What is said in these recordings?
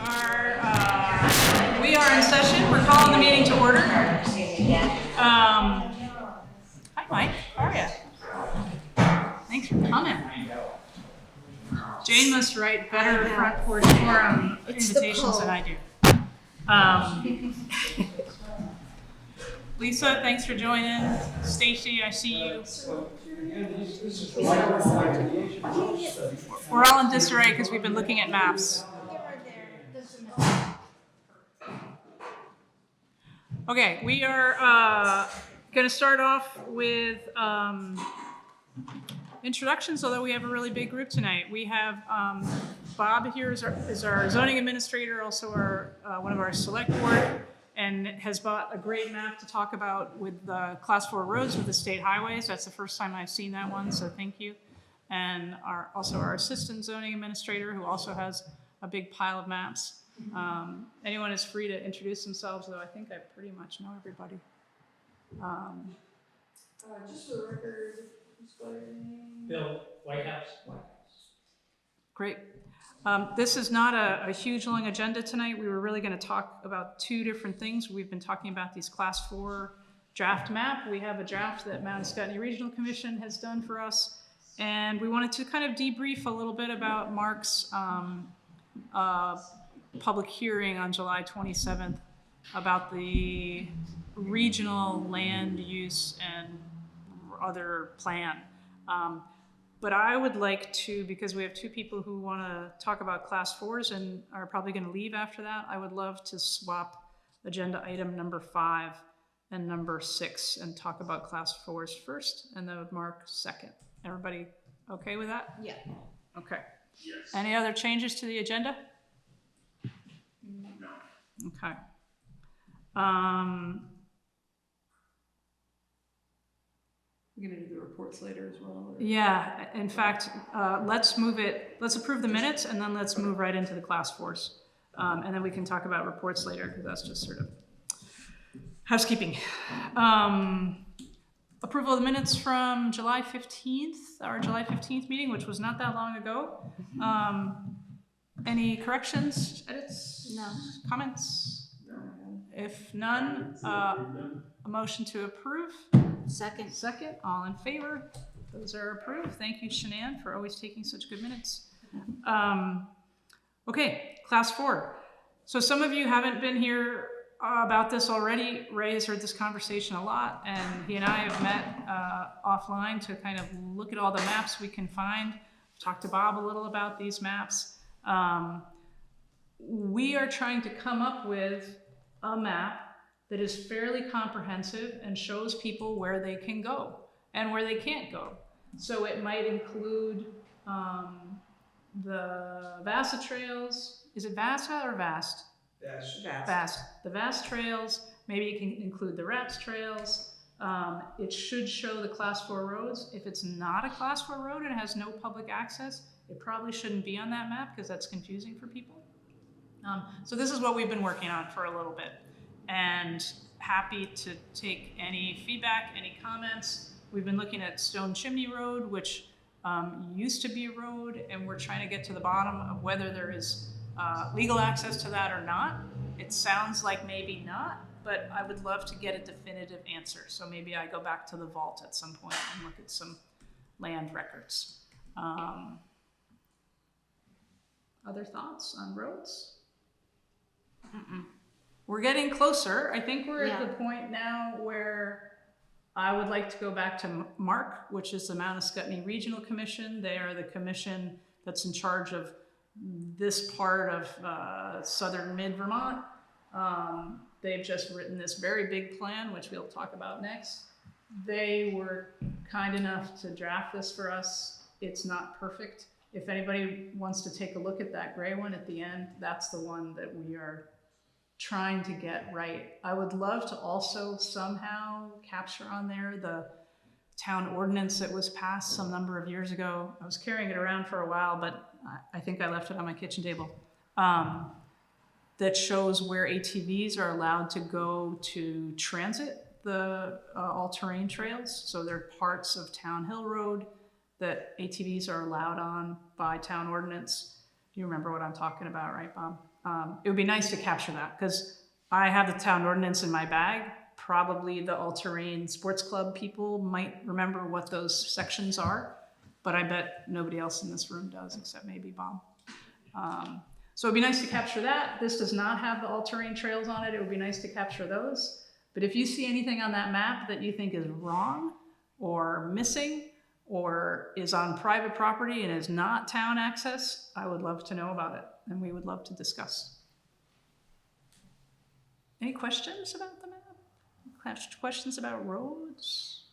We are in session. We're calling the meeting to order. Hi, Mike. How are you? Thanks for coming. Jane must write better front porch forum invitations than I do. Lisa, thanks for joining. Stacy, I see you. We're all in disarray because we've been looking at maps. Okay, we are going to start off with introductions, although we have a really big group tonight. We have Bob here is our zoning administrator, also our one of our select board, and has bought a great map to talk about with the class 4 roads with the state highways. That's the first time I've seen that one, so thank you. And also our assistant zoning administrator, who also has a big pile of maps. Anyone is free to introduce themselves, though I think I pretty much know everybody. Just for the record, Bill, White House. Great. This is not a huge long agenda tonight. We were really going to talk about two different things. We've been talking about these class 4 draft map. We have a draft that Mount Scottney Regional Commission has done for us. And we wanted to kind of debrief a little bit about Mark's public hearing on July 27th about the regional land use and other plan. But I would like to, because we have two people who want to talk about class 4s and are probably going to leave after that, I would love to swap agenda item number 5 and number 6 and talk about class 4s first and then Mark second. Everybody okay with that? Yeah. Okay. Yes. Any other changes to the agenda? No. Okay. We're gonna do the reports later as well. Or? Yeah, in fact, let's approve the minutes and then let's move right into the class 4s. And then we can talk about reports later because that's just sort of housekeeping. Approval of the minutes from July 15th, our July 15th meeting, which was not that long ago. Any corrections, edits, No. comments? No. If none, a motion to approve. Second. Second, all in favor? Those are approved. Thank you, Shanann, for always taking such good minutes. Okay, class 4. So some of you haven't been here about this already. Ray has heard this conversation a lot, and he and I have met offline to kind of look at all the maps we can find. Talked to Bob a little about these maps. We are trying to come up with a map that is fairly comprehensive and shows people where they can go and where they can't go. So it might include the Vasa trails. Is it Vasa or Vast? Vast. The Vast trails. Maybe it can include the Rats trails. It should show the class 4 roads. If it's not a class 4 road and it has no public access, it probably shouldn't be on that map because that's confusing for people. So this is what we've been working on for a little bit. And happy to take any feedback, any comments. We've been looking at Stone Chimney Road, which used to be a road, and we're trying to get to the bottom of whether there is legal access to that or not. It sounds like maybe not, but I would love to get a definitive answer. So maybe I go back to the vault at some point and look at some land records. Other thoughts on roads? We're getting closer. I think we're at the point now where I would like to go back to Mark, which is the Mount Scottney Regional Commission. They are the commission that's in charge of this part of southern mid-Vermont. They've just written this very big plan, which we'll talk about next. They were kind enough to draft this for us. It's not perfect. If anybody wants to take a look at that gray one at the end, that's the one that we are trying to get right. I would love to also somehow capture on there the town ordinance that was passed some number of years ago. I was carrying it around for a while, but I think I left it on my kitchen table. That shows where ATVs are allowed to go to transit the all-terrain trails. So there are parts of Town Hill Road that ATVs are allowed on by town ordinance. You remember what I'm talking about, right, Bob? It would be nice to capture that, because I have the town ordinance in my bag. Probably the all-terrain sports club people might remember what those sections are, but I bet nobody else in this room does, except maybe Bob. So it'd be nice to capture that. This does not have the all-terrain trails on it. It would be nice to capture those. But if you see anything on that map that you think is wrong or missing or is on private property and is not town access, I would love to know about it, and we would love to discuss. Any questions about the map? Questions about roads?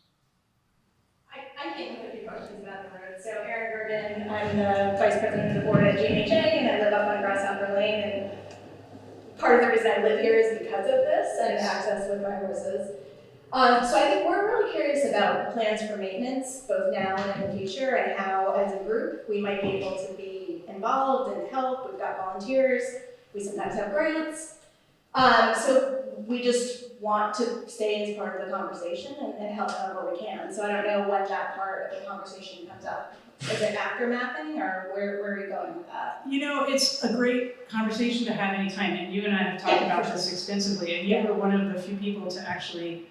I came with a few questions about the road. So Erin Gurdon, I'm the vice president of the board at GMHA, and I live up on Grasshopper Lane, and part of the reason I live here is because of this and access with my horses. So I think we're really curious about plans for maintenance, both now and in the future, and how, as a group, we might be able to be involved and help. We've got volunteers. We sometimes have grants. So we just want to stay as part of the conversation and help however we can. So I don't know when that part of the conversation comes up. Is it after mapping, or where are you going with that? You know, it's a great conversation to have anytime, and you and I have talked about this extensively, and you were one of the few people to actually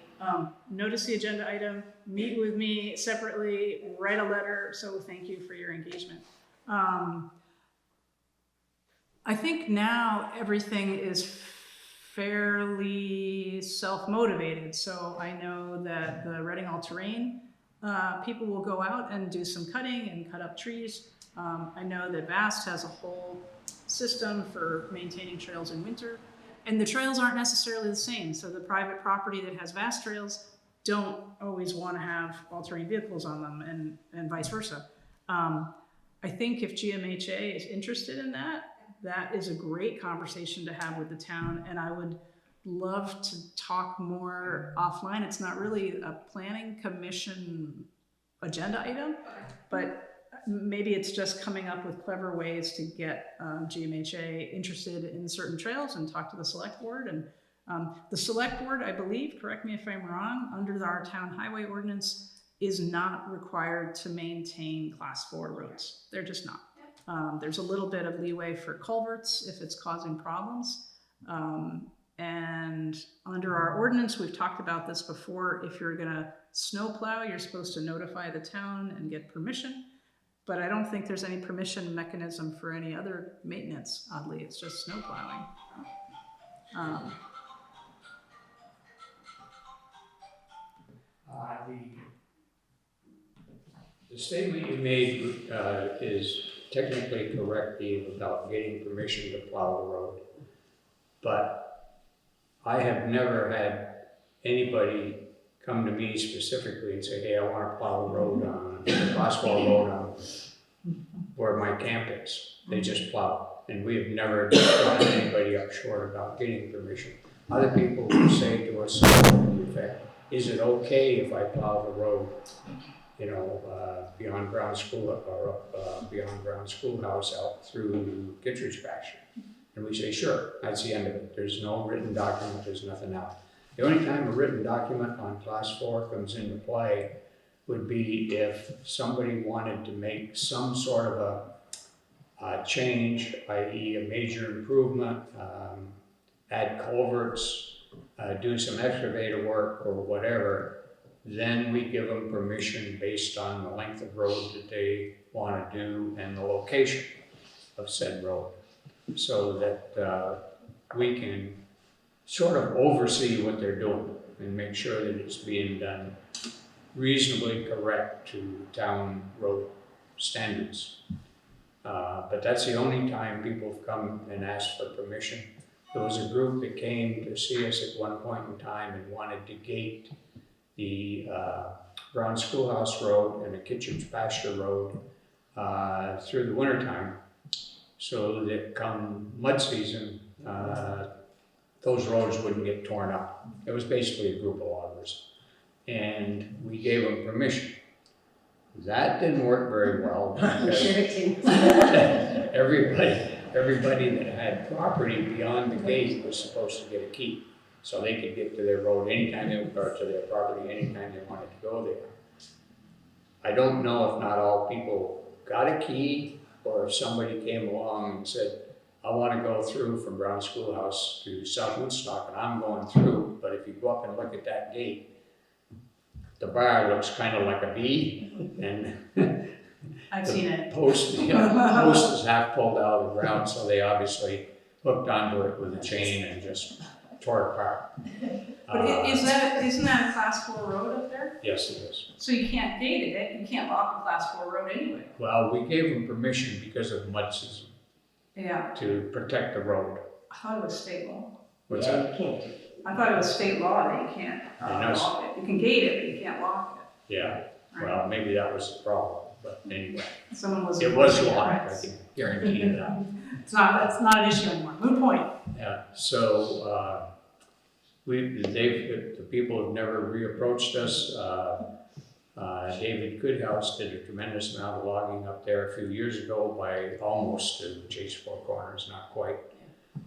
notice the agenda item, meet with me separately, write a letter, so thank you for your engagement. I think now everything is fairly self-motivated, so I know that the Reading All-Terrain people will go out and do some cutting and cut up trees. I know that VAST has a whole system for maintaining trails in winter, and the trails aren't necessarily the same. So the private property that has VAST trails don't always want to have all-terrain vehicles on them, and vice versa. I think if GMHA is interested in that, that is a great conversation to have with the town, and I would love to talk more offline. It's not really a planning commission agenda item, but maybe it's just coming up with clever ways to get GMHA interested in certain trails and talk to the select board. And the select board, I believe, correct me if I'm wrong, under our town highway ordinance is not required to maintain class 4 roads. They're just not. There's a little bit of leeway for culverts if it's causing problems. And under our ordinance, we've talked about this before, if you're gonna snow plow, you're supposed to notify the town and get permission. But I don't think there's any permission mechanism for any other maintenance, oddly. It's just snow plowing. The statement you made is technically correct, Eve, about getting permission to plow the road. But I have never had anybody come to me specifically and say, hey, I want to plow a road on, a class 4 road on where my camp is. They just plow. And we have never gotten anybody up short about getting permission. Other people will say to us, in fact, is it okay if I plow the road, you know, beyond Brown School or up beyond Brown Schoolhouse out through Kittredge pasture? And we say, sure, that's the end of it. There's no written document, there's nothing else. The only time a written document on class 4 comes into play would be if somebody wanted to make some sort of a change, i.e. a major improvement, add culverts, do some excavator work or whatever. Then we give them permission based on the length of road that they want to do and the location of said road, so that we can sort of oversee what they're doing and make sure that it's being done reasonably correct to town road standards. But that's the only time people have come and asked for permission. There was a group that came to see us at one point in time and wanted to gate the Brown Schoolhouse Road and the Kittredge Pasture Road through the wintertime, so that come mud season, those roads wouldn't get torn up. It was basically a group of loggers. And we gave them permission. That didn't work very well because everybody that had property beyond the gate was supposed to get a key. So they could get to their road anytime they would, or to their property anytime they wanted to go there. I don't know if not all people got a key, or if somebody came along and said, I want to go through from Brown Schoolhouse to South Woodstock, and I'm going through, but if you go up and look at that gate, the bar looks kind of like a V, and I've seen it. post is half pulled out of the ground, so they obviously hooked onto it with a chain and just tore it apart. But isn't that a class 4 road up there? Yes, it is. So you can't gate it, you can't lock a class 4 road anyway. Well, we gave them permission because of mud season Yeah, to protect the road. I thought it was state law. What's that? I thought it was state law that you can't lock it. You can gate it, but you can't lock it. Yeah, well, maybe that was the problem, but anyway. Someone was. It was locked, I can guarantee you that. That's not an issue anymore. Moot point. Yeah, so, the people have never reapproached us. David Goodhouse did a tremendous amount of logging up there a few years ago by almost to Chase Four Corners, not quite.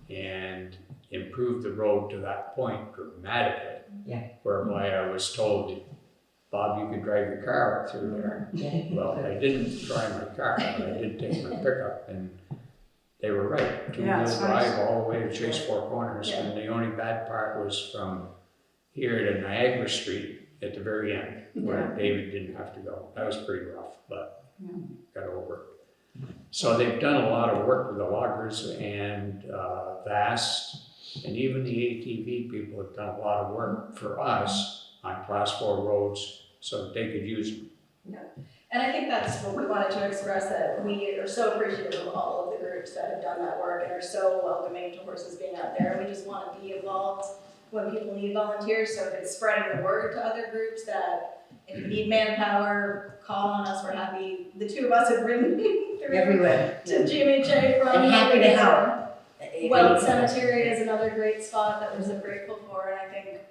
And improved the road to that point dramatically. Yeah. Whereby I was told, Bob, you could drive your car up through there. Well, I didn't drive my car, but I did take my pickup, and they were right. Two-wheel drive all the way to Chase Four Corners, and the only bad part was from here to Niagara Street at the very end, where David didn't have to go. That was pretty rough, but got over it. So they've done a lot of work with the loggers and VAST, and even the ATV people have done a lot of work for us on class 4 roads so that they could use them. Yeah. And I think that's what we wanted to express, that we are so appreciative of all of the groups that have done that work and are so welcoming to horses being out there. We just want to be involved when people need volunteers, so if it's spreading the word to other groups that if you need manpower, call on us, we're happy. The two of us have ridden through Everywhere. to GMHA from. And happy to help. Weld Cemetery is another great spot that we're so grateful for, and I think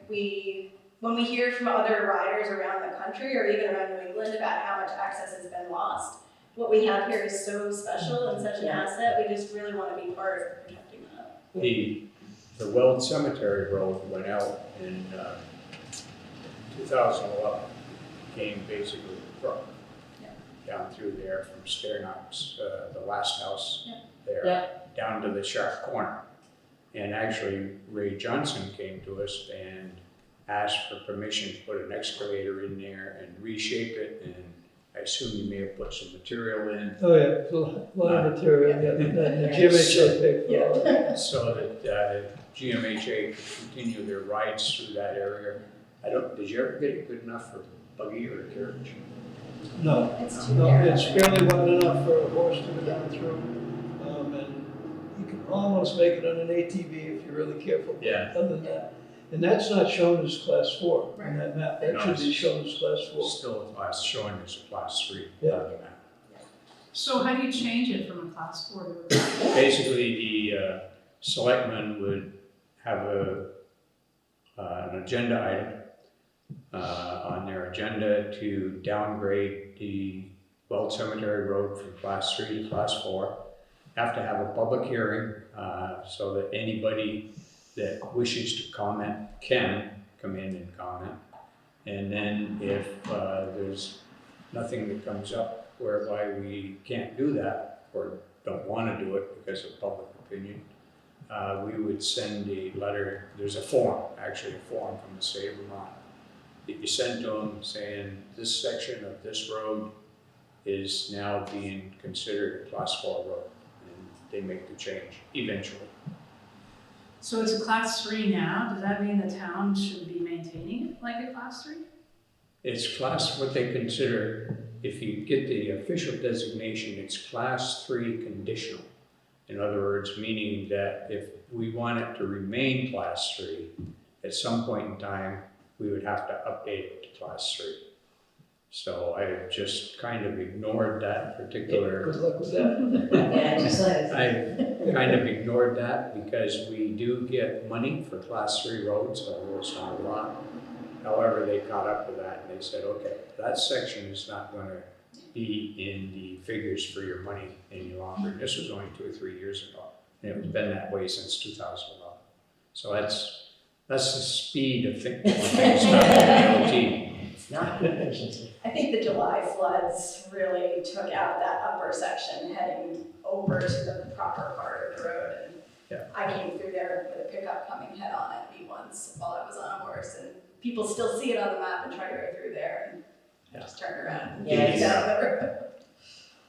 when we hear from other riders around the country or even around New England about how much access has been lost, what we have here is so special and such an asset, we just really want to be part of protecting that. The Weld Cemetery Road went out in 2011, came basically brook down through there from Sternox, the last house there, down to the sharp corner. And actually, Ray Johnson came to us and asked for permission to put an excavator in there and reshape it, and I assume you may have put some material in. Oh, yeah, a lot of material, the GMHA paid for all of it. So that GMHA could continue their rides through that area. Did you ever get it good enough for buggy or carriage? No, It's too no, narrow. it's barely wide enough for a horse to go down through. And you can almost make it on an ATV if you're really careful. Yeah. Other than that. And that's not shown as class 4 on that map. That No, should be shown as class 4. Still showing as a class 3 Yeah. on the map. So how do you change it from a class 4 to a class? Basically, the selectmen would have an agenda item on their agenda to downgrade the Weld Cemetery Road from class 3 to class 4. Have to have a public hearing so that anybody that wishes to comment can come in and comment. And then if there's nothing that comes up whereby we can't do that or don't want to do it because of public opinion, we would send a letter. There's a form, actually a form from the state of Vermont, that you send to them saying this section of this road is now being considered a class 4 road, and they make the change eventually. So it's a class 3 now, does that mean the town should be maintaining it like a class 3? It's what they consider, if you get the official designation, it's class 3 conditional. In other words, meaning that if we want it to remain class 3, at some point in time, we would have to update it to class 3. So I just kind of ignored that particular. Good luck with that. Yeah, just like. I kind of ignored that because we do get money for class 3 roads, although it's not a lot. However, they caught up with that and they said, okay, that section is not going to be in the figures for your money any longer. This was only 2 or 3 years ago, and it's been that way since 2011. So that's the speed of thinking when things start to DOT. Not good efficiency. I think the July floods really took out that upper section heading over to the proper part of the road. Yeah. I came through there with a pickup coming head on at me once while I was on a horse, and people still see it on the map and try to go through there, and I just turned around and Yeah. down the road.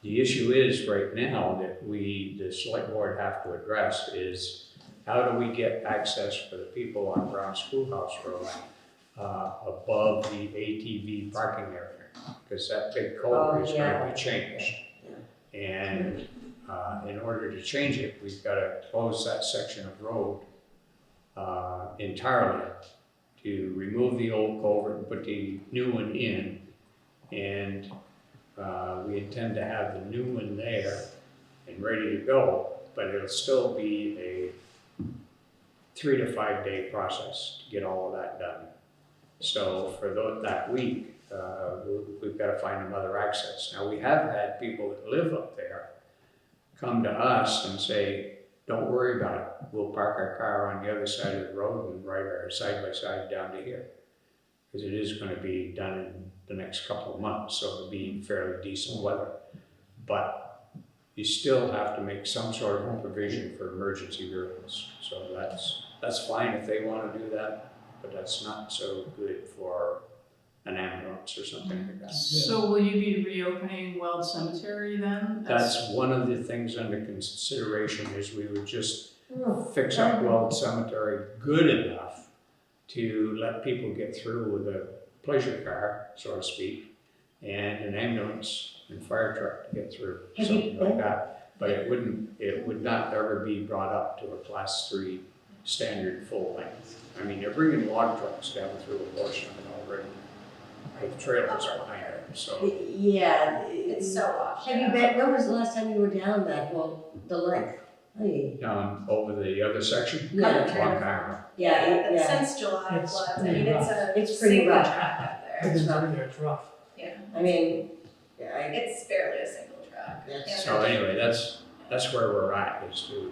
The issue is right now that the select board have to address is how do we get access for the people on Brown Schoolhouse Road above the ATV parking area? Because that big culvert is going to be changed. And in order to change it, we've got to close that section of road entirely to remove the old culvert and put the new one in. And we intend to have the new one there and ready to go, but it'll still be a 3 to 5 day process to get all of that done. So for that week, we've got to find another access. Now we have had people that live up there come to us and say, don't worry about it. We'll park our car on the other side of the road and ride our side by side down to here. Because it is going to be done in the next couple of months, so it'll be fairly decent weather. But you still have to make some sort of provision for emergency vehicles. So that's fine if they want to do that, but that's not so good for an ambulance or something like that. So will you be reopening Weld Cemetery then? That's one of the things under consideration is we would just fix up Weld Cemetery good enough to let people get through with a pleasure car, so to speak, and an ambulance and fire truck to get through, something like that. But it would not ever be brought up to a class 3 standard full length. I mean, they're bringing log trucks down through a portion of it already with trailers behind it, so. Yeah. It's so off. Have you been, when was the last time you were down that the length? I mean, Over the other section? Yeah. Long time ago. yeah. Since July It's floods, I pretty mean, rough. It's pretty single rough. track up there. I've been down there, it's rough. Yeah, I mean, it's barely a single track. That's- Yeah, So anyway, that's where we're at, as to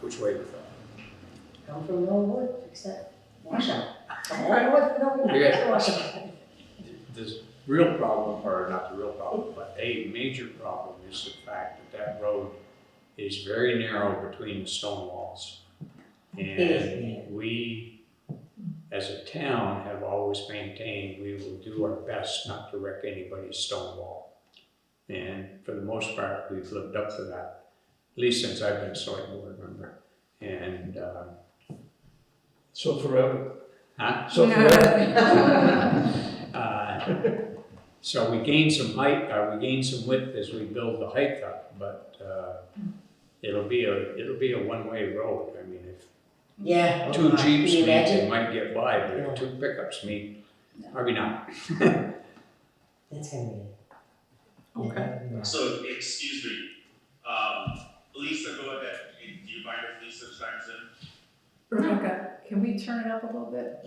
which way we're going. come from Norwood, fix that washout. Come on, Norwood, Yeah. washout. The real problem, or not the real problem, but a major problem is the fact that road is very narrow between the stone walls. And we, as a town, have always maintained we will do our best not to wreck anybody's stone wall. And for the most part, we've lived up to that, at least since I've been select board member. And, So forever. huh? So forever. So we gained some height, we gained some width as we build the height up, but it'll be a one-way road. I mean, if Yeah. two Can Jeeps you meet, they imagine? might get by, but Yeah. if 2 pickups meet, probably not. That's gonna be. Okay. Yeah. So, excuse me, Lisa, go ahead. Do you mind if Lisa chimes in? Rebecca, can we turn it up a little bit?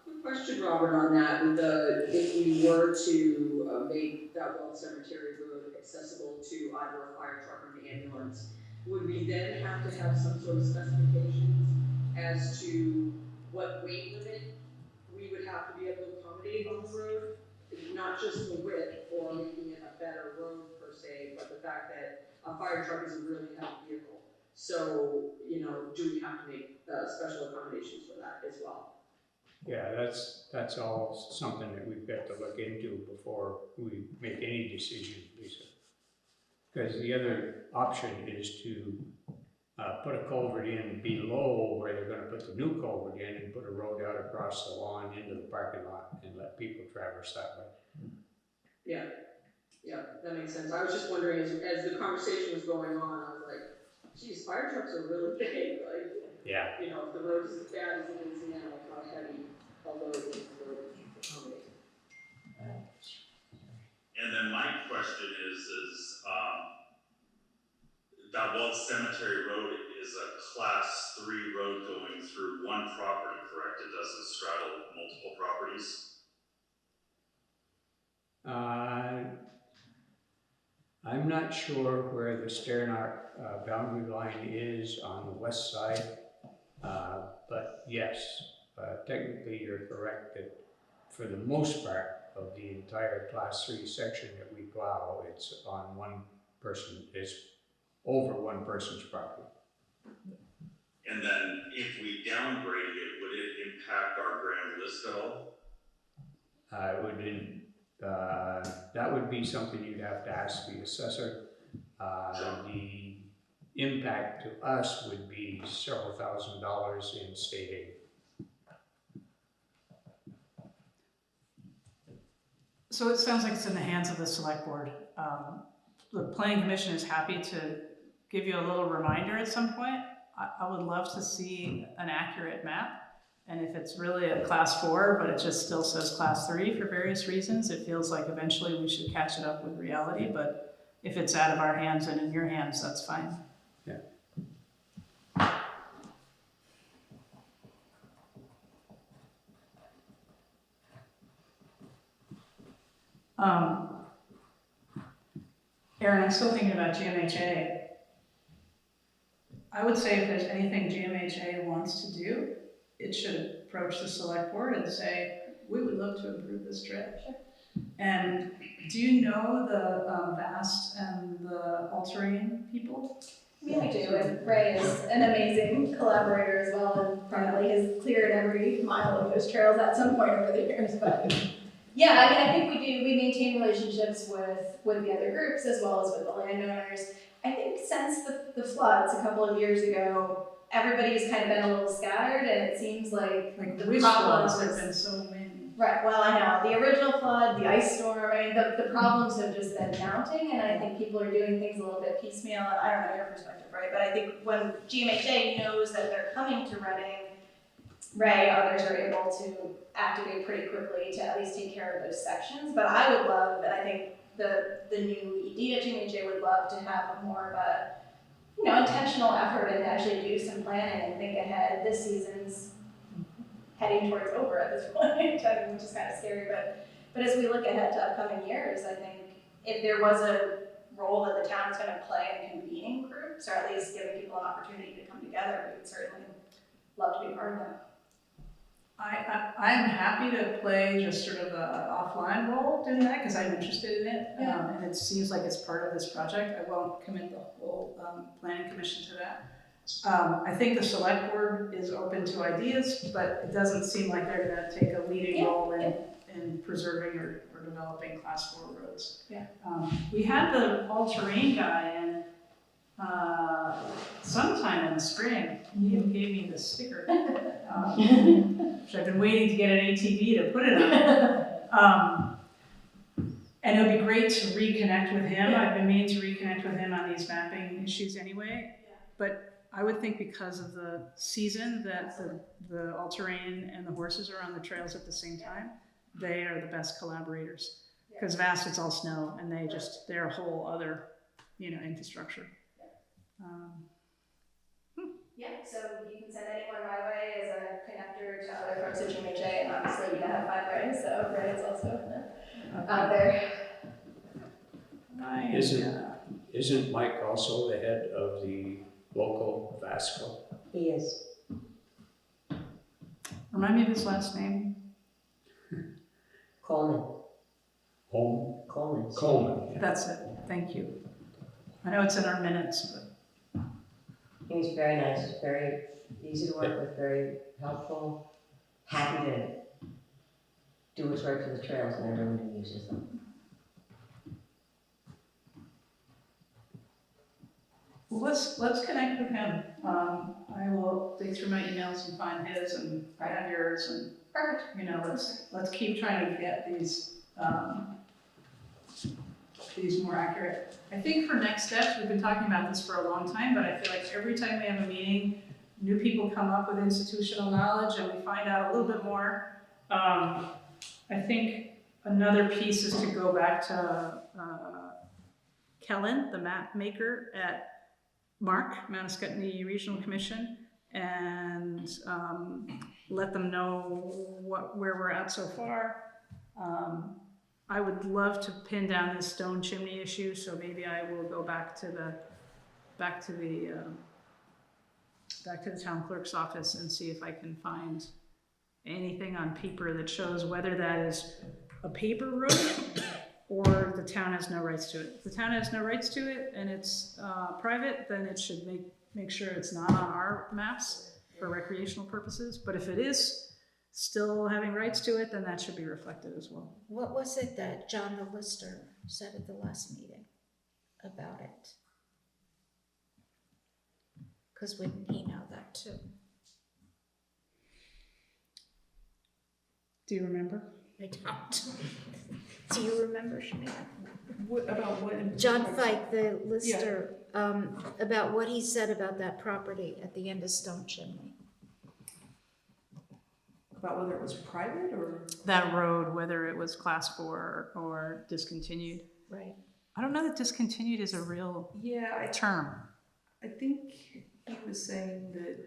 Quick question, Robert, on that, with if we were to make that Weld Cemetery Road accessible to either a fire truck or an ambulance, would we then have to have some sort of specifications as to what weight limit we would have to be able to accommodate on the road? Not just the width or making it a better road per se, but the fact that a fire truck is a really heavy vehicle. So, do we have to make special accommodations for that as well? Yeah, that's all something that we've got to look into before we make any decision, Lisa. Because the other option is to put a culvert in below where they're gonna put the new culvert in and put a road out across the lawn into the parking lot and let people traverse that way. Yeah, that makes sense. I was just wondering, as the conversation was going on, I was like, geez, fire trucks are really big, like, Yeah. if the road is as bad as it is now, how heavy a load would the road accommodate? And then my question is that Weld Cemetery Road is a class 3 road going through one property, correct? It doesn't straddle multiple properties? I'm not sure where the Sternart boundary line is on the west side, but yes, technically you're correct that for the most part of the entire class 3 section that we plow, it's on one person, it's over one person's property. And then if we downgraded it, would it impact our grand list at all? That would be something you'd have to ask the assessor. The impact to us would be several $1,000s in state aid. So it sounds like it's in the hands of the select board. The planning commission is happy to give you a little reminder at some point. I would love to see an accurate map. And if it's really a class 4, but it just still says class 3 for various reasons, it feels like eventually we should catch it up with reality. But if it's out of our hands and in your hands, that's fine. Yeah. Aaron, I'm still thinking about GMHA. I would say if there's anything GMHA wants to do, it should approach the select board and say, we would love to improve this trail. Sure. And do you know the VAST and the all-terrain people? Yeah, we do, and Ray is an amazing collaborator as well, and probably has cleared every mile of those trails at some point over the years, but yeah, I mean, I think we maintain relationships with the other groups as well as with the landowners. I think since the floods a couple of years ago, everybody's kind of been a little scattered, and it seems like the which problems floods? There've been so many. Right, well, I know, the original flood, the ice storm, I mean, the problems have just been mounting, and I think people are doing things a little bit piecemeal, and I don't know your perspective, right, but I think when GMHA knows that they're coming to Reading, Ray, others are able to activate pretty quickly to at least take care of those sections, but I would love, and I think the new ED at GMHA would love to have more of a, intentional effort and actually do some planning and think ahead. This season's heading towards over at this point, which is kind of scary, but as we look ahead to upcoming years, I think if there was a role that the town is going to play in convening groups, or at least giving people an opportunity to come together, we would certainly love to be part of that. I'm happy to play just sort of an offline role doing that because I'm interested in it, and it seems like it's part of this project. I won't commit the whole planning commission to that. I think the select board is open to ideas, but it doesn't seem like they're going to take a leading role in preserving or developing class 4 roads. Yeah. We had the all-terrain guy in sometime in the spring. He even gave me the sticker, which I've been waiting to get an ATV to put it on. And it would be great to reconnect with him. I've been meaning to reconnect with him on these mapping issues anyway. But I would think because of the season that the all-terrain and the horses are on the trails at the same time, they are the best collaborators. Because VAST, it's all snow, and they're a whole other, infrastructure. Yeah, so you can send anyone my way as a connector to other folks at GMHA, and obviously you have 5 Ray, so Ray is also out there. Isn't Mike also the head of the local Vasco? He is. Remind me of his last name. Coleman. Coleman. Yeah. That's it. Thank you. I know it's in our minutes, but. He's very nice, very easy to work with, very helpful, happy to do his work for the trails and everyone who uses them. Well, let's connect with him. I will dig through my emails and find his, and I have yours, and Perfect. let's keep trying to get these more accurate. I think for next steps, we've been talking about this for a long time, but I feel like every time we have a meeting, new people come up with institutional knowledge and we find out a little bit more. I think another piece is to go back to Kellen, the map maker at Mount Scottney Regional Commission, and let them know where we're at so far. I would love to pin down this stone chimney issue, so maybe I will go back to the town clerk's office and see if I can find anything on paper that shows whether that is a paper road or the town has no rights to it. If the town has no rights to it and it's private, then it should make sure it's not on our maps for recreational purposes. But if it is still having rights to it, then that should be reflected as well. What was it that John the Lister said at the last meeting about it? Because wouldn't he know that too? Do you remember? I don't. Do you remember, Shamina? About what? John Fike, the Lister, about what he said about that property at the end of Stone Chimney. About whether it was private or? That road, whether it was class 4 or discontinued. Right. I don't know that discontinued is a real Yeah, term. I think he was saying that,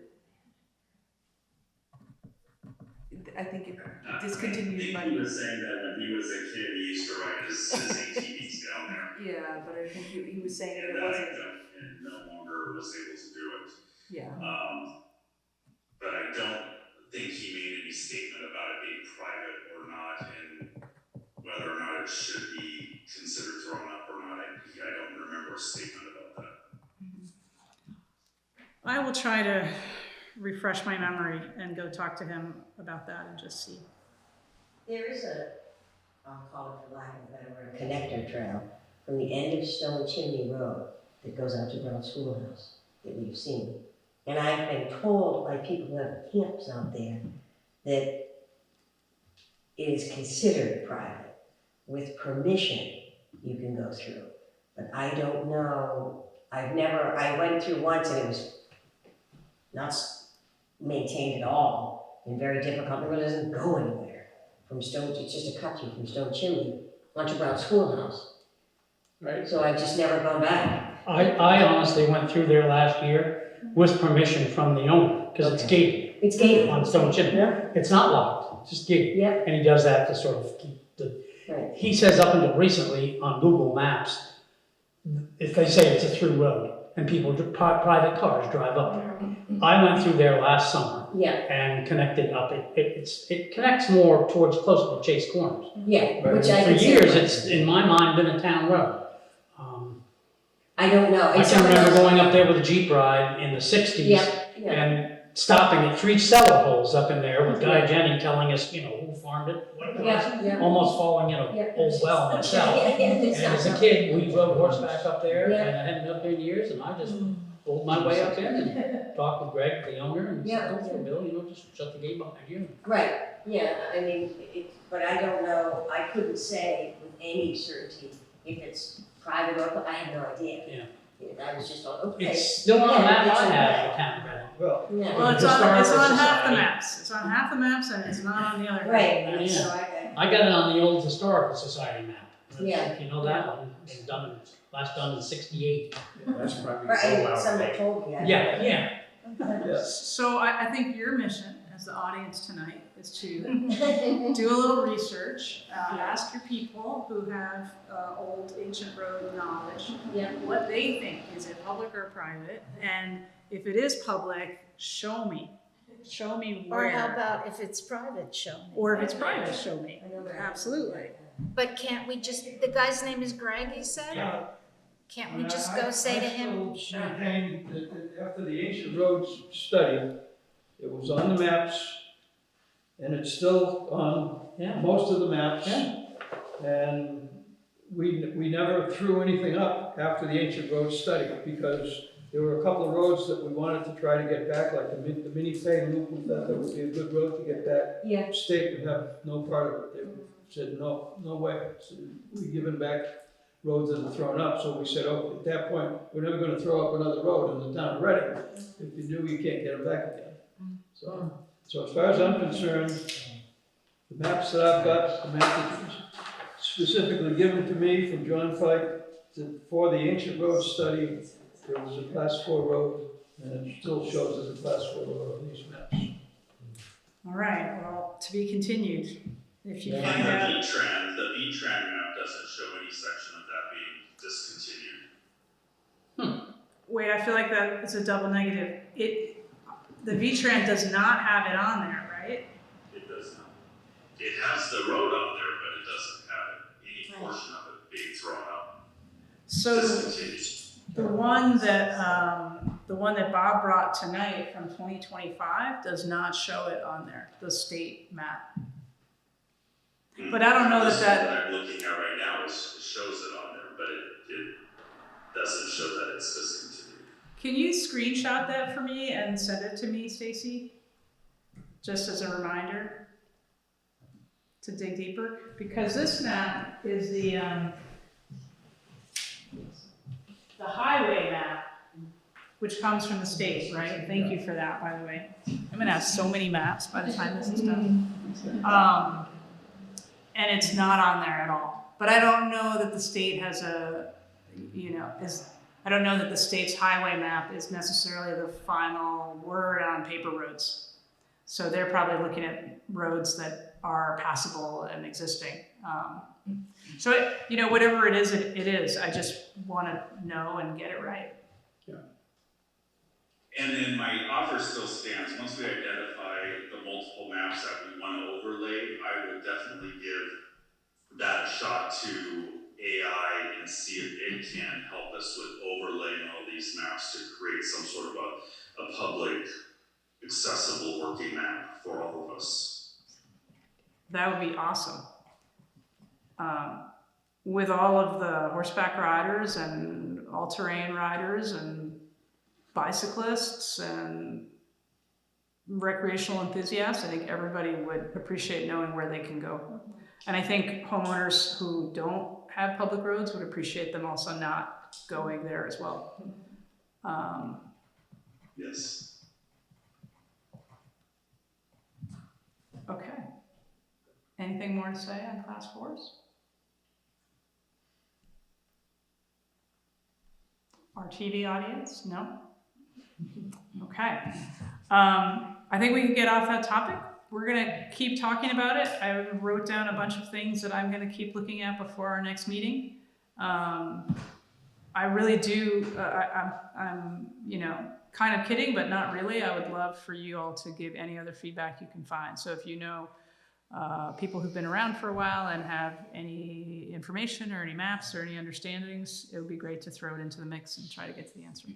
I think it discontinued I think money. he was saying that when he was a kid, he used to ride his ATVs down there. Yeah, but I think he was saying And that it wasn't, and no longer was able to do it. yeah. But I don't think he made any statement about it being private or not, and whether or not it should be considered thrown up or not. I don't remember a statement about that. I will try to refresh my memory and go talk to him about that and just see. There is I'll call it for lack of a better word, a connector trail from the end of Stone Chimney Road that goes out to Brown Schoolhouse that we've seen. And I've been told by people who have camps out there that it is considered private. With permission, you can go through. But I don't know, I went through once and it was not maintained at all and very difficult. It really doesn't go anywhere from Stone, it's just a cut through from Stone Chimney onto Brown Schoolhouse. Right. So I've just never gone back. I honestly went through there last year with permission from the owner, because it's gated It's gated. on Stone Chimney. Yeah. It's not locked, it's just gated. Yeah. And he does that to sort of keep the, Right. he says up until recently on Google Maps, if they say it's a through road and people, private cars drive up there. I went through there last summer Yeah. and connected up. It connects more towards closer to Chase Corners. Yeah. Right. Which I For consider- years, it's in my mind been a town road. I don't know. I can remember going up there with a Jeep ride in the 60s Yep. Yeah. and stopping at 3 cellar holes up in there with Guy Jenny telling us, who farmed it, what it was. Yeah. Yeah. Almost falling in a Yeah. old well myself. Yeah, it's And not as a so- kid, we rode horseback up there, Yeah. and I hadn't been up there in years, and I just pulled my way up in and talked with Greg, the owner, and Yeah. said, go for it, Bill, just shut the gate behind you. Right, yeah, I mean, but I don't know, I couldn't say with any certainty if it's private or, I have no idea. Yeah. I was just like, okay. It's still on a Yeah, map it's I a have map. of town Reading. Well, Yeah. Well, it's Historical on half the Society. maps. It's on half the maps and it's not on the other. Right, half the Yeah. maps. so I, I got it on the old Historical Society map. Yeah. If you know that one, it was last done in 68. That's probably right, someone told me. Yeah. yeah, So I think your mission as the audience tonight is to do a little research, ask your people who have old ancient road knowledge Yeah. what they think. Is it public or private? And if it is public, show me. Show me where. Or how about if it's private, show me. Or if it's private, show me. I know that. Absolutely. But can't we just, the guy's name is Greg, you said? Yeah. Can't we just go say to him? I still maintain that after the ancient roads study, it was on the maps, and it's still on Yeah. most of the maps. Yeah. And we never threw anything up after the ancient roads study, because there were a couple of roads that we wanted to try to get back, like the mini Fay loop, we thought that would be a good road to get back. Yeah. State would have no part of it. They said, no way. So we've given back roads that are thrown up, so we said, oh, at that point, we're never gonna throw up another road in the town of Reading. If you do, you can't get them back again. So as far as I'm concerned, the maps that I've got, the map that's specifically given to me from John Fike for the ancient road study, it was a class 4 road, and it still shows as a class 4 road on these maps. All right, well, to be continued. If you Yeah. find out. The V-Tran map doesn't show any section of that being discontinued. Wait, I feel like that is a double negative. The V-Tran does not have it on there, right? It does not. It has the road on there, but it doesn't have any portion of it So discontinued. the one that Bob brought tonight from 2025 does not show it on there, the state map. But I don't know This that one I'm looking at right now shows it on there, but it doesn't show that it's discontinued. Can you screenshot that for me and send it to me, Stacy? Just as a reminder to dig deeper, because this map is the highway map, which comes from the state, right? Thank you for that, by the way. I'm gonna have so many maps by the time this is done. And it's not on there at all. But I don't know that the state has I don't know that the state's highway map is necessarily the final word on paper roads. So they're probably looking at roads that are passable and existing. So whatever it is, it is. I just want to know and get it right. And then my offer still stands. Once we identify the multiple maps that we want to overlay, I will definitely give that a shot to AI and see if it can help us with overlaying all these maps to create some sort of a public, accessible working map for all of us. That would be awesome. With all of the horseback riders and all-terrain riders and bicyclists and recreational enthusiasts, I think everybody would appreciate knowing where they can go. And I think homeowners who don't have public roads would appreciate them also not going there as well. Yes. Okay. Anything more to say on class 4s? Our TV audience? No? Okay. I think we can get off that topic. We're gonna keep talking about it. I wrote down a bunch of things that I'm gonna keep looking at before our next meeting. I really do, I'm kind of kidding, but not really. I would love for you all to give any other feedback you can find. So if you know people who've been around for a while and have any information or any maps or any understandings, it would be great to throw it into the mix and try to get to the answer.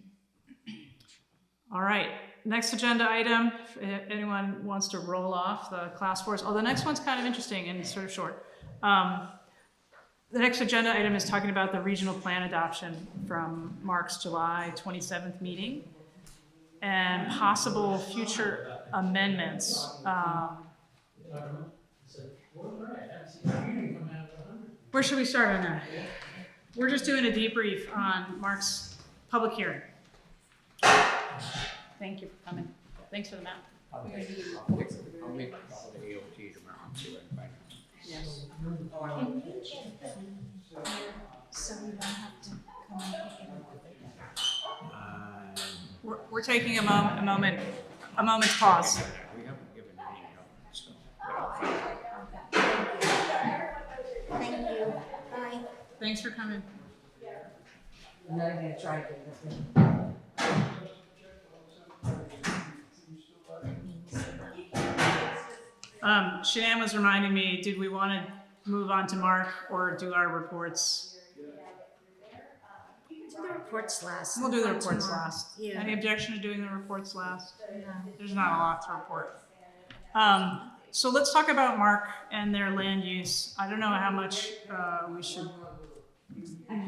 All right, next agenda item, if anyone wants to roll off the class 4s. Oh, the next one's kind of interesting and sort of short. The next agenda item is talking about the regional plan adoption from Mark's July 27th meeting and possible future amendments. Where should we start on that? We're just doing a debrief on Mark's public hearing. Thank you for coming. Thanks for the map. I'll make a call to AOT tomorrow and see what I find. Yes. So we don't have to come and pick it up. We're taking a moment's pause. We haven't given any help, so. Thank you. Bye. Thanks for coming. I'm not even gonna try to do this. Shanann was reminding me, did we want to move on to Mark or do our reports? Do the reports last. We'll do the reports Tomorrow. last. Yeah. Any objection to doing the reports last? No. There's not a lot to report. So let's talk about Mark and their land use. I don't know how much we should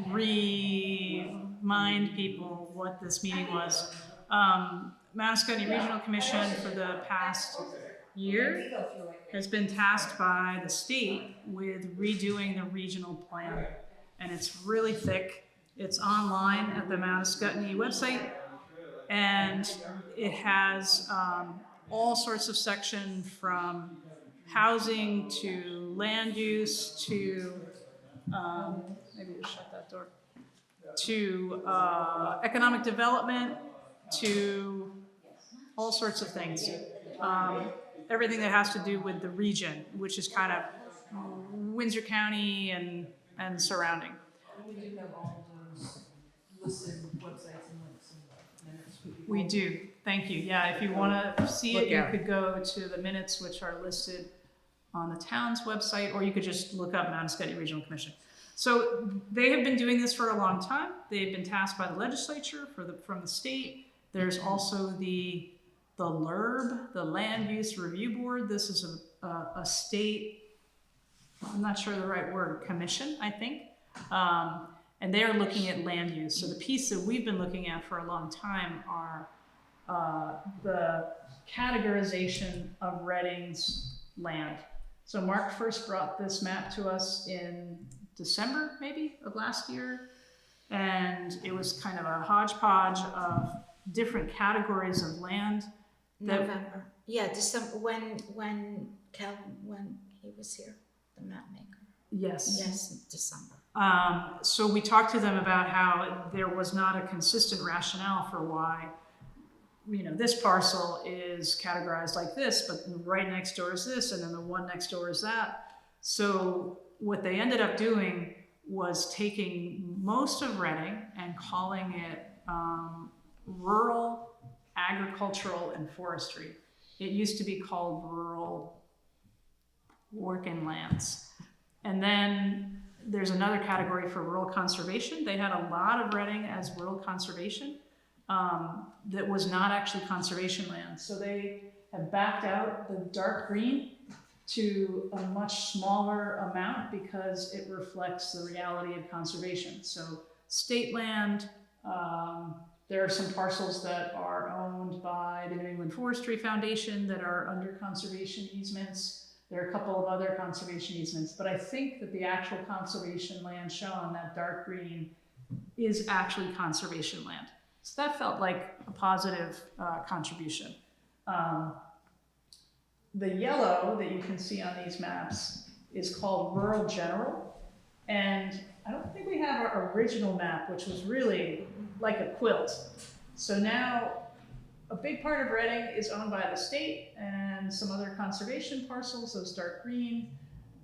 remind people what this meeting was. Manasquite Regional Commission for the past year has been tasked by the state with redoing the regional plan. And it's really thick. It's online at the Manasquite website. And it has all sorts of sections from housing to land use to, maybe just shut that door, to economic development, to all sorts of things. Everything that has to do with the region, which is kind of Windsor County and surrounding. We do have all those listed websites and links and minutes. We do, thank you. Yeah, if you want to see it, you could go to the minutes, which are listed on the town's website, or you could just look up Manasquite Regional Commission. So they have been doing this for a long time. They've been tasked by the legislature from the state. There's also the LURB, the Land Use Review Board. This is a state, I'm not sure the right word, commission, I think. And they're looking at land use. So the piece that we've been looking at for a long time are the categorization of Reading's land. So Mark first brought this map to us in December, maybe, of last year. And it was kind of a hodgepodge of different categories of land. November. Yeah, December, when he was here, the map maker. Yes. Yes, December. So we talked to them about how there was not a consistent rationale for why, this parcel is categorized like this, but right next door is this, and then the one next door is that. So what they ended up doing was taking most of Reading and calling it rural, agricultural, and forestry. It used to be called rural working lands. And then there's another category for rural conservation. They had a lot of Reading as rural conservation that was not actually conservation land. So they have backed out the dark green to a much smaller amount because it reflects the reality of conservation. So state land, there are some parcels that are owned by the New England Forestry Foundation that are under conservation easements. There are a couple of other conservation easements, but I think that the actual conservation land shown, that dark green, is actually conservation land. So that felt like a positive contribution. The yellow that you can see on these maps is called Rural General. And I don't think we have our original map, which was really like a quilt. So now a big part of Reading is owned by the state and some other conservation parcels, those dark green.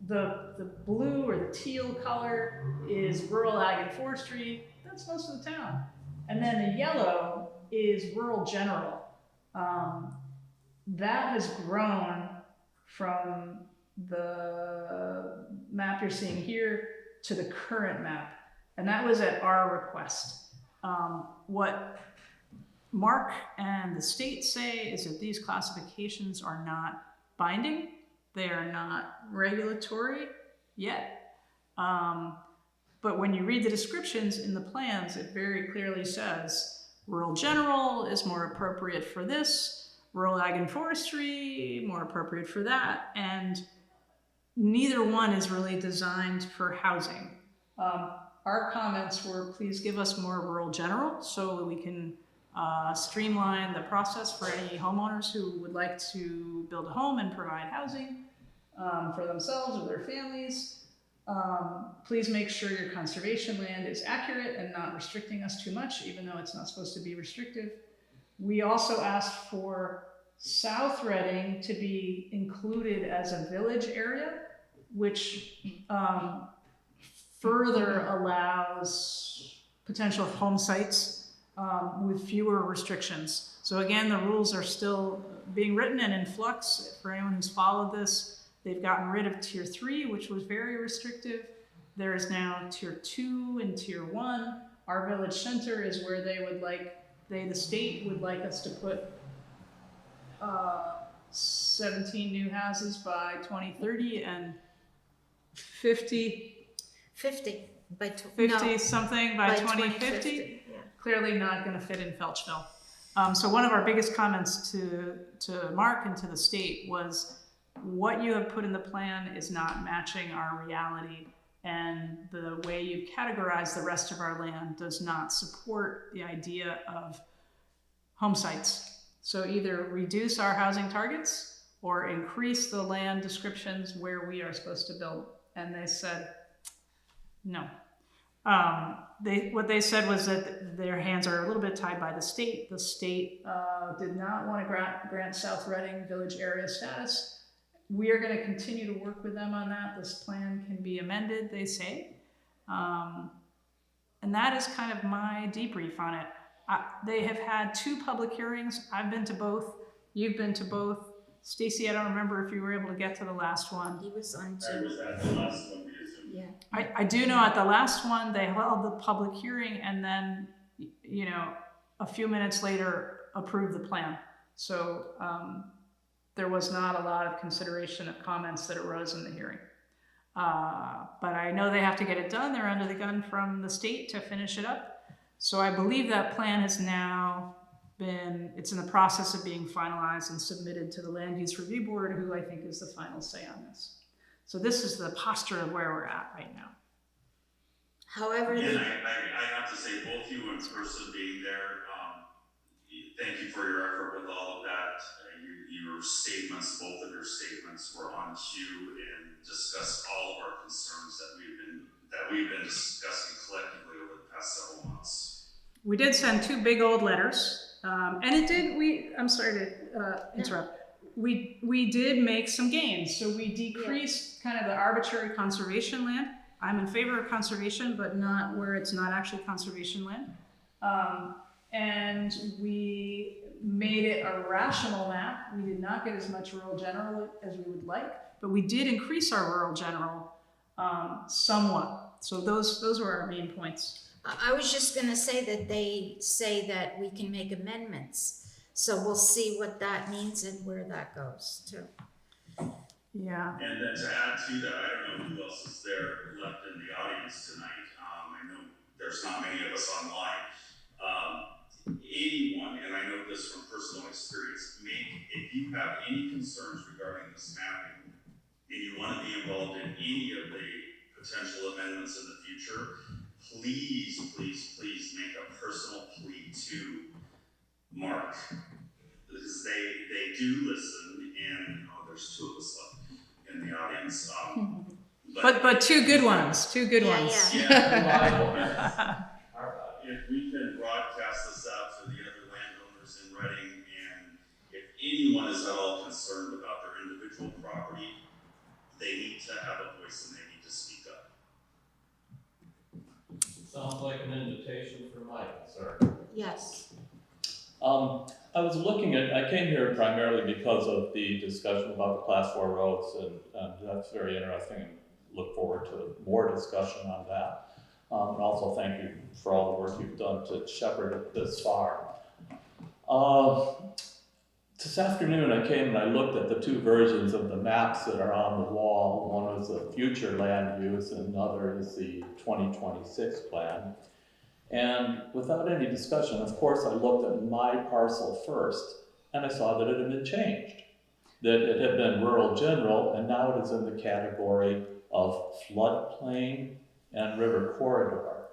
The blue or the teal color is rural ag and forestry. That's most of the town. And then the yellow is rural general. That has grown from the map you're seeing here to the current map. And that was at our request. What Mark and the state say is that these classifications are not binding. They are not regulatory yet. But when you read the descriptions in the plans, it very clearly says rural general is more appropriate for this, rural ag and forestry more appropriate for that, and neither one is really designed for housing. Our comments were, please give us more rural general so that we can streamline the process for any homeowners who would like to build a home and provide housing for themselves or their families. Please make sure your conservation land is accurate and not restricting us too much, even though it's not supposed to be restrictive. We also asked for South Reading to be included as a village area, which further allows potential home sites with fewer restrictions. So again, the rules are still being written and in flux. For anyone who's followed this, they've gotten rid of Tier 3, which was very restrictive. There is now Tier 2 and Tier 1. Our village center is where the state would like us to put 17 new houses by 2030 and 50 something by 2050. Yeah. Clearly not going to fit in Felchville. So one of our biggest comments to Mark and to the state was, what you have put in the plan is not matching our reality, and the way you categorize the rest of our land does not support the idea of home sites. So either reduce our housing targets or increase the land descriptions where we are supposed to build. And they said no. What they said was that their hands are a little bit tied by the state. The state did not want to grant South Reading village area status. We are going to continue to work with them on that. This plan can be amended, they say. And that is kind of my debrief on it. They have had 2 public hearings. I've been to both. You've been to both. Stacy, I don't remember if you were able to get to the last one. He was on I too. was at the last one because Yeah. I do know at the last one, they held the public hearing and then, you know, a few minutes later approved the plan. So there was not a lot of consideration of comments that arose in the hearing. But I know they have to get it done. They're under the gun from the state to finish it up. So I believe that plan has now it's in the process of being finalized and submitted to the Land Use Review Board, who I think is the final say on this. So this is the posture of where we're at right now. However, And I have to say, both you in person being there, thank you for your effort with all of that. Your statements, both of your statements were on cue and discussed all of our concerns that we've been discussing collectively over the past several months. We did send 2 big old letters, and I'm sorry to interrupt. We did make some gains. So we decreased kind of the arbitrary conservation land. I'm in favor of conservation, but not where it's not actually conservation land. And we made it a rational map. We did not get as much rural general as we would like, but we did increase our rural general somewhat. So those were our main points. I was just going to say that they say that we can make amendments. So we'll see what that means and where that goes too. Yeah. And then to add to that, I don't know who else is there left in the audience tonight. I know there's not many of us online. Anyone, and I know this from personal experience, if you have any concerns regarding this mapping and you want to be involved in any of the potential amendments in the future, please make a personal plea to Mark, because they do listen, and there's 2 of us left in the audience. But 2 good ones. Yeah. If we can broadcast this out to the other landowners in Reading, and if anyone is at all concerned about their individual property, they need to have a voice and they need to speak up. Sounds like an invitation for Mike, sir. Yes. I came here primarily because of the discussion about the Class 4 roads, and that's very interesting, and look forward to more discussion on that. And also thank you for all the work you've done to shepherd it this far. This afternoon I came and I looked at the 2 versions of the maps that are on the wall. One is the future land use and another is the 2026 plan. And without any discussion, of course, I looked at my parcel first and I saw that it had been changed. That it had been rural general and now it is in the category of floodplain and river corridor.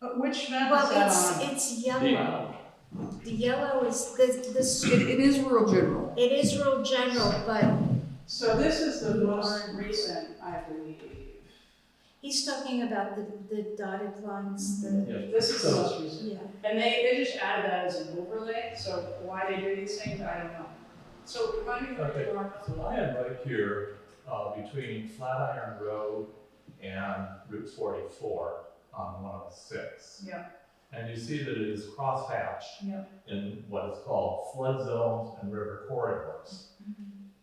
But which map Well, is that on? it's yellow. The yellow is this. It is rural general. It is rural general, but So this is the most recent, I believe. he's talking about the dotted lines. This is the most recent. Yeah. And they just added that as an overlay, so why they do these things, I don't know. So remind me what Okay, you are. so I am right here between Flatiron Road and Route 44 on 106. Yeah. And you see that it is crosshatched Yeah. in what is called flood zones and river corridors.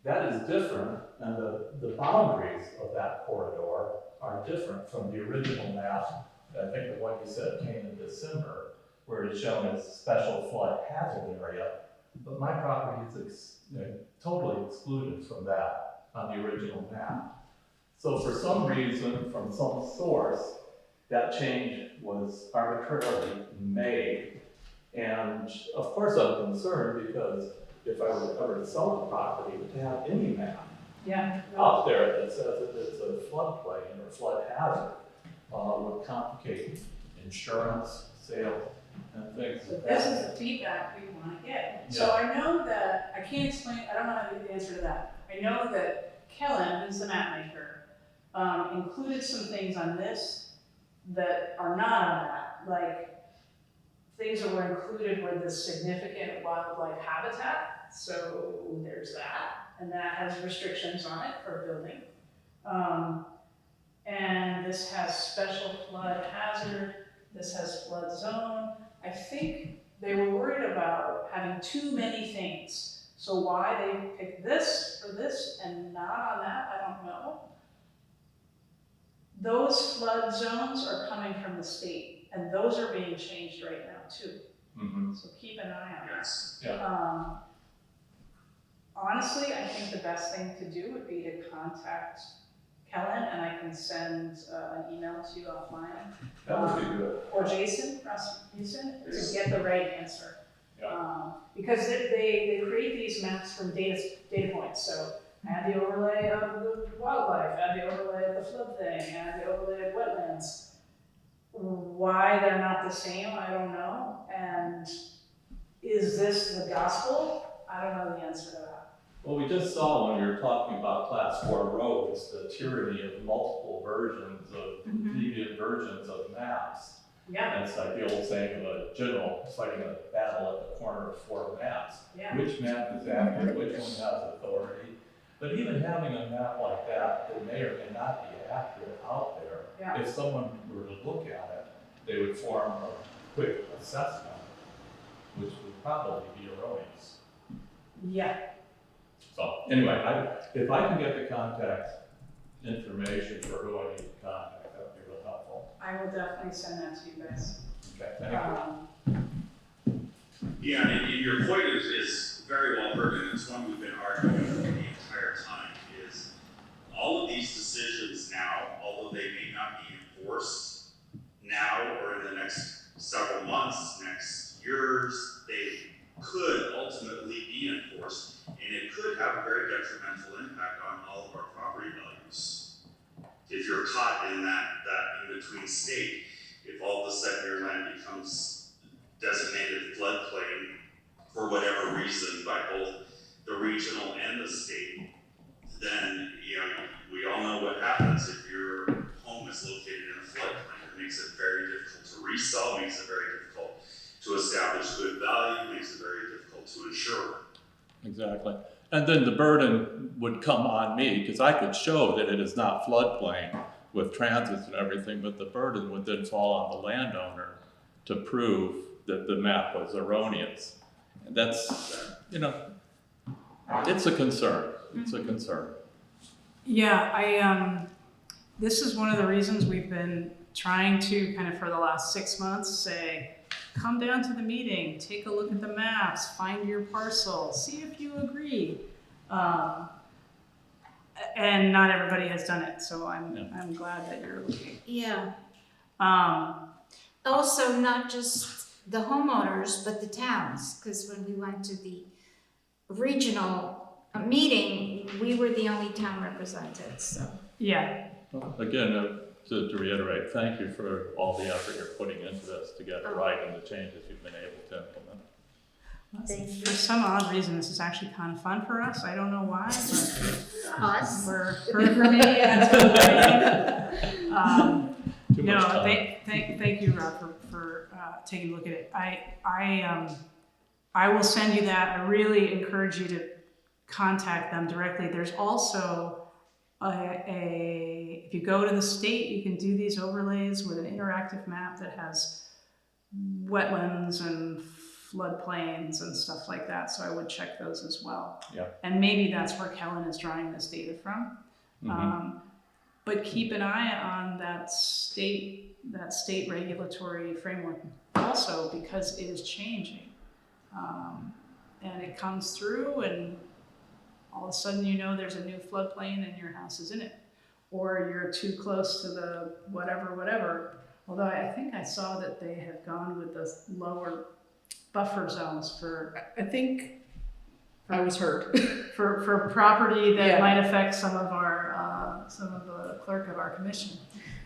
That is different, and the boundaries of that corridor are different from the original map. I think the one you said came in December, where it's shown as special flood hazard area, but my property is totally excluded from that on the original map. So for some reason, from some source, that change was arbitrarily made. And of course I'm concerned because if I were ever to sell the property, to have any map Yeah. out there that says that it's a floodplain or flood hazard would complicate insurance, sales, and things So like this that. is the feedback we want to get. Yeah. So I know that, I can't explain, I don't know the answer to that. I know that Kellen, who's the map maker, included some things on this that are not on that, like things that were included were the significant wildlife habitat, so there's that, and that has restrictions on it for building. And this has special flood hazard, this has flood zone. I think they were worried about having too many things. So why they picked this for this and not on that, I don't know. those flood zones are coming from the state, and those are being changed right now too. Mm-hmm. So keep an eye on that. Yes. Yeah. Honestly, I think the best thing to do would be to contact Kellen, and I can send an email to you offline. That would be good. Or Jason, Rasmussen, to get the right answer. Yeah. Because they create these maps from data points. So add the overlay of the wildlife, add the overlay of the flood thing, add the overlay of wetlands. Why they're not the same, I don't know. And is this the gospel? I don't know the answer to that. Well, we just saw when we were talking about class 4 roads, the tyranny of multiple versions of deviant versions of maps. Yeah. And it's like the old saying of a general fighting a battle at the corner of 4 maps. Yeah. Which map is accurate, which one has authority? But even having a map like that may or may not be accurate out there, Yeah. if someone were to look at it, they would form a quick assessment, which would probably be erroneous. Yeah. So anyway, if I can get the contact information for who I need to contact, that would be real helpful. I will definitely send that to you guys. Okay, thank you. Yeah, and your point is very well heard, and it's one we've been arguing the entire time, is all of these decisions now, although they may not be enforced now or in the next several months, next years, they could ultimately be enforced, and it could have a very detrimental impact on all of our property values. If you're caught in that in-between state, if all of a sudden your land becomes designated floodplain for whatever reason by both the regional and the state, then we all know what happens if your home is located in a floodplain. It makes it very difficult to resell, makes it very difficult to establish good value, makes it very difficult to insure. Exactly. And then the burden would come on me, because I could show that it is not floodplain with transits and everything, but the burden would then fall on the landowner to prove that the map was erroneous. And that's, it's a concern. It's a concern. Yeah, this is one of the reasons we've been trying to kind of for the last 6 months say, come down to the meeting, take a look at the maps, find your parcel, see if you agree. And not everybody has done it, so I'm glad that you're looking. Yeah. Also, not just the homeowners, but the towns, because when we went to the regional meeting, we were the only town represented, so. Yeah. Well, again, to reiterate, thank you for all the effort you're putting into this to get it right and the changes you've been able to implement. Thank you. For some odd reason, this is actually kind of fun for us. I don't know why, but Us? for me, it's Too much time. Thank you, Rob, for taking a look at it. I will send you that. I really encourage you to contact them directly. There's also if you go to the state, you can do these overlays with an interactive map that has wetlands and floodplains and stuff like that. So I would check those as well. Yeah. And maybe that's where Kellen is drawing this data from. Mm-hmm. But keep an eye on that state regulatory framework also, because it is changing. And it comes through and all of a sudden there's a new floodplain and your house is in it. Or you're too close to the whatever. Although I think I saw that they have gone with the lower buffer zones for, I think I was heard. for property that Yeah. might affect some of the clerk of our commission.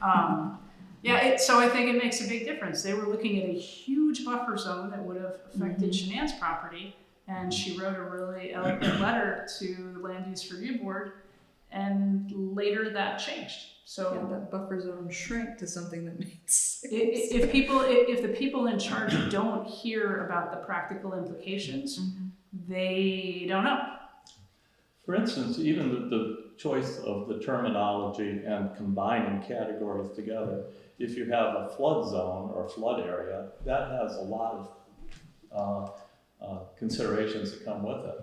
So I think it makes a big difference. They were looking at a huge buffer zone that would have affected Shanann's property, and she wrote a really eloquent letter to the Land Use Review Board, and later that changed. So Yeah, that buffer zone shrank to something that makes sense. if the people in charge don't hear about the practical implications, they don't know. For instance, even the choice of the terminology and combining categories together, if you have a flood zone or flood area, that has a lot of considerations that come with it.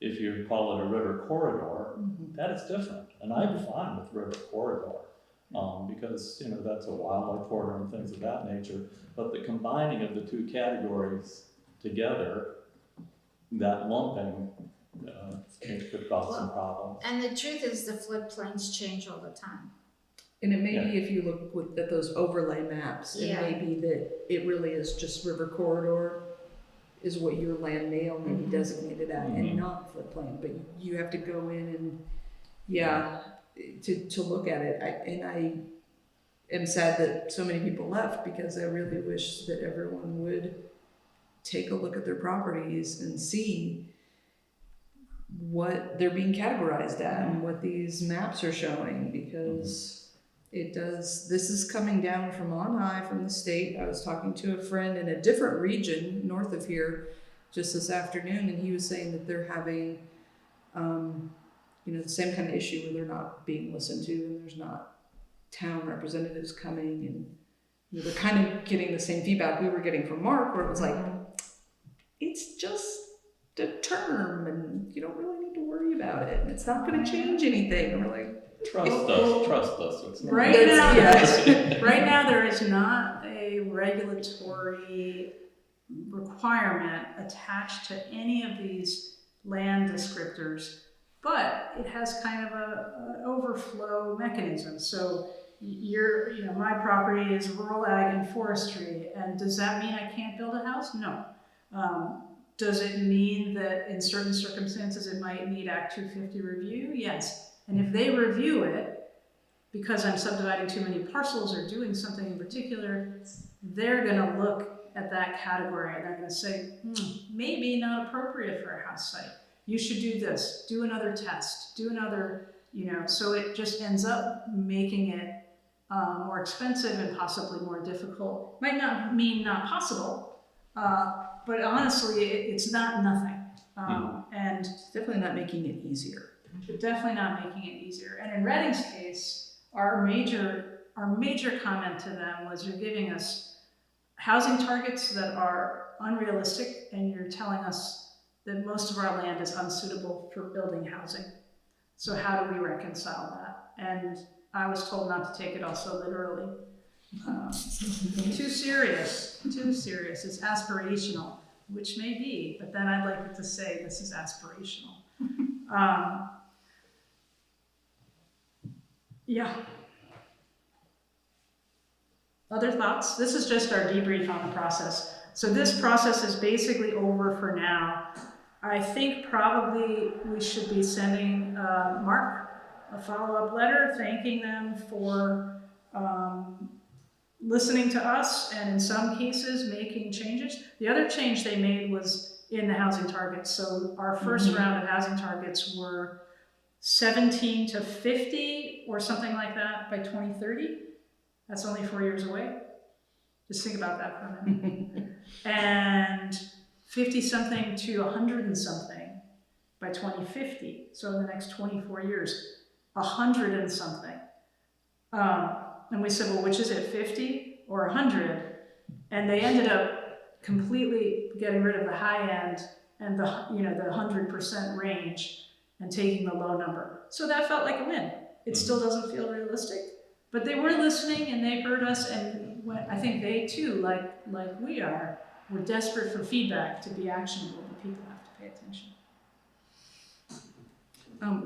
If you call it a river corridor, that is different, and I'm fine with river corridor. because, you know, that's a wildlife corridor and things of that nature. But the combining of the two categories together, that lumping, could cause some problems. And the truth is, the floodplains change all the time. And it may be, if you look at those overlay maps, it Yeah. may be that it really is just river corridor is what your land may only be designated at, and not floodplain, but you have to go in and, to look at it. I am sad that so many people left, because I really wish that everyone would take a look at their properties and see what they're being categorized at and what these maps are showing, because this is coming down from on high from the state. I was talking to a friend in a different region north of here just this afternoon, and he was saying that they're having, the same kind of issue where they're not being listened to, and there's not town representatives coming, and they're kind of getting the same feedback we were getting from Mark, where it was like, it's just a term, and you don't really need to worry about it, and it's not going to change anything. And we're like, Trust us. It's not Right now, yes. right now there is not a regulatory requirement attached to any of these land descriptors, but it has kind of an overflow mechanism. So my property is rural ag and forestry, and does that mean I can't build a house? No. Does it mean that in certain circumstances it might need Act 250 review? Yes. And if they review it, because I'm subdividing too many parcels or doing something in particular, they're gonna look at that category and they're gonna say, maybe not appropriate for a house site. You should do this, do another test, do another, so it just ends up making it more expensive and possibly more difficult. Might not mean not possible, but honestly, it's not nothing. And It's definitely not making it easier. definitely not making it easier. And in Reading's case, our major comment to them was, you're giving us housing targets that are unrealistic, and you're telling us that most of our land is unsuitable for building housing. So how do we reconcile that? And I was told not to take it all so literally. Too serious. It's aspirational, which may be, but then I'd like it to say this is aspirational. Yeah. Other thoughts? This is just our debrief on the process. So this process is basically over for now. I think probably we should be sending Mark a follow-up letter thanking them for listening to us, and in some cases making changes. The other change they made was in the housing targets. So our first round of housing targets were 17 to 50 or something like that by 2030. That's only 4 years away. Just think about that for a minute. And 50 something to 100 and something by 2050. So in the next 24 years, 100 and something. And we said, well, which is it, 50 or 100? And they ended up completely getting rid of the high end and the 100% range and taking the low number. So that felt like a win. It still doesn't feel realistic, but they were listening and they heard us, and I think they too, like we are, were desperate for feedback to be actionable, but people have to pay attention.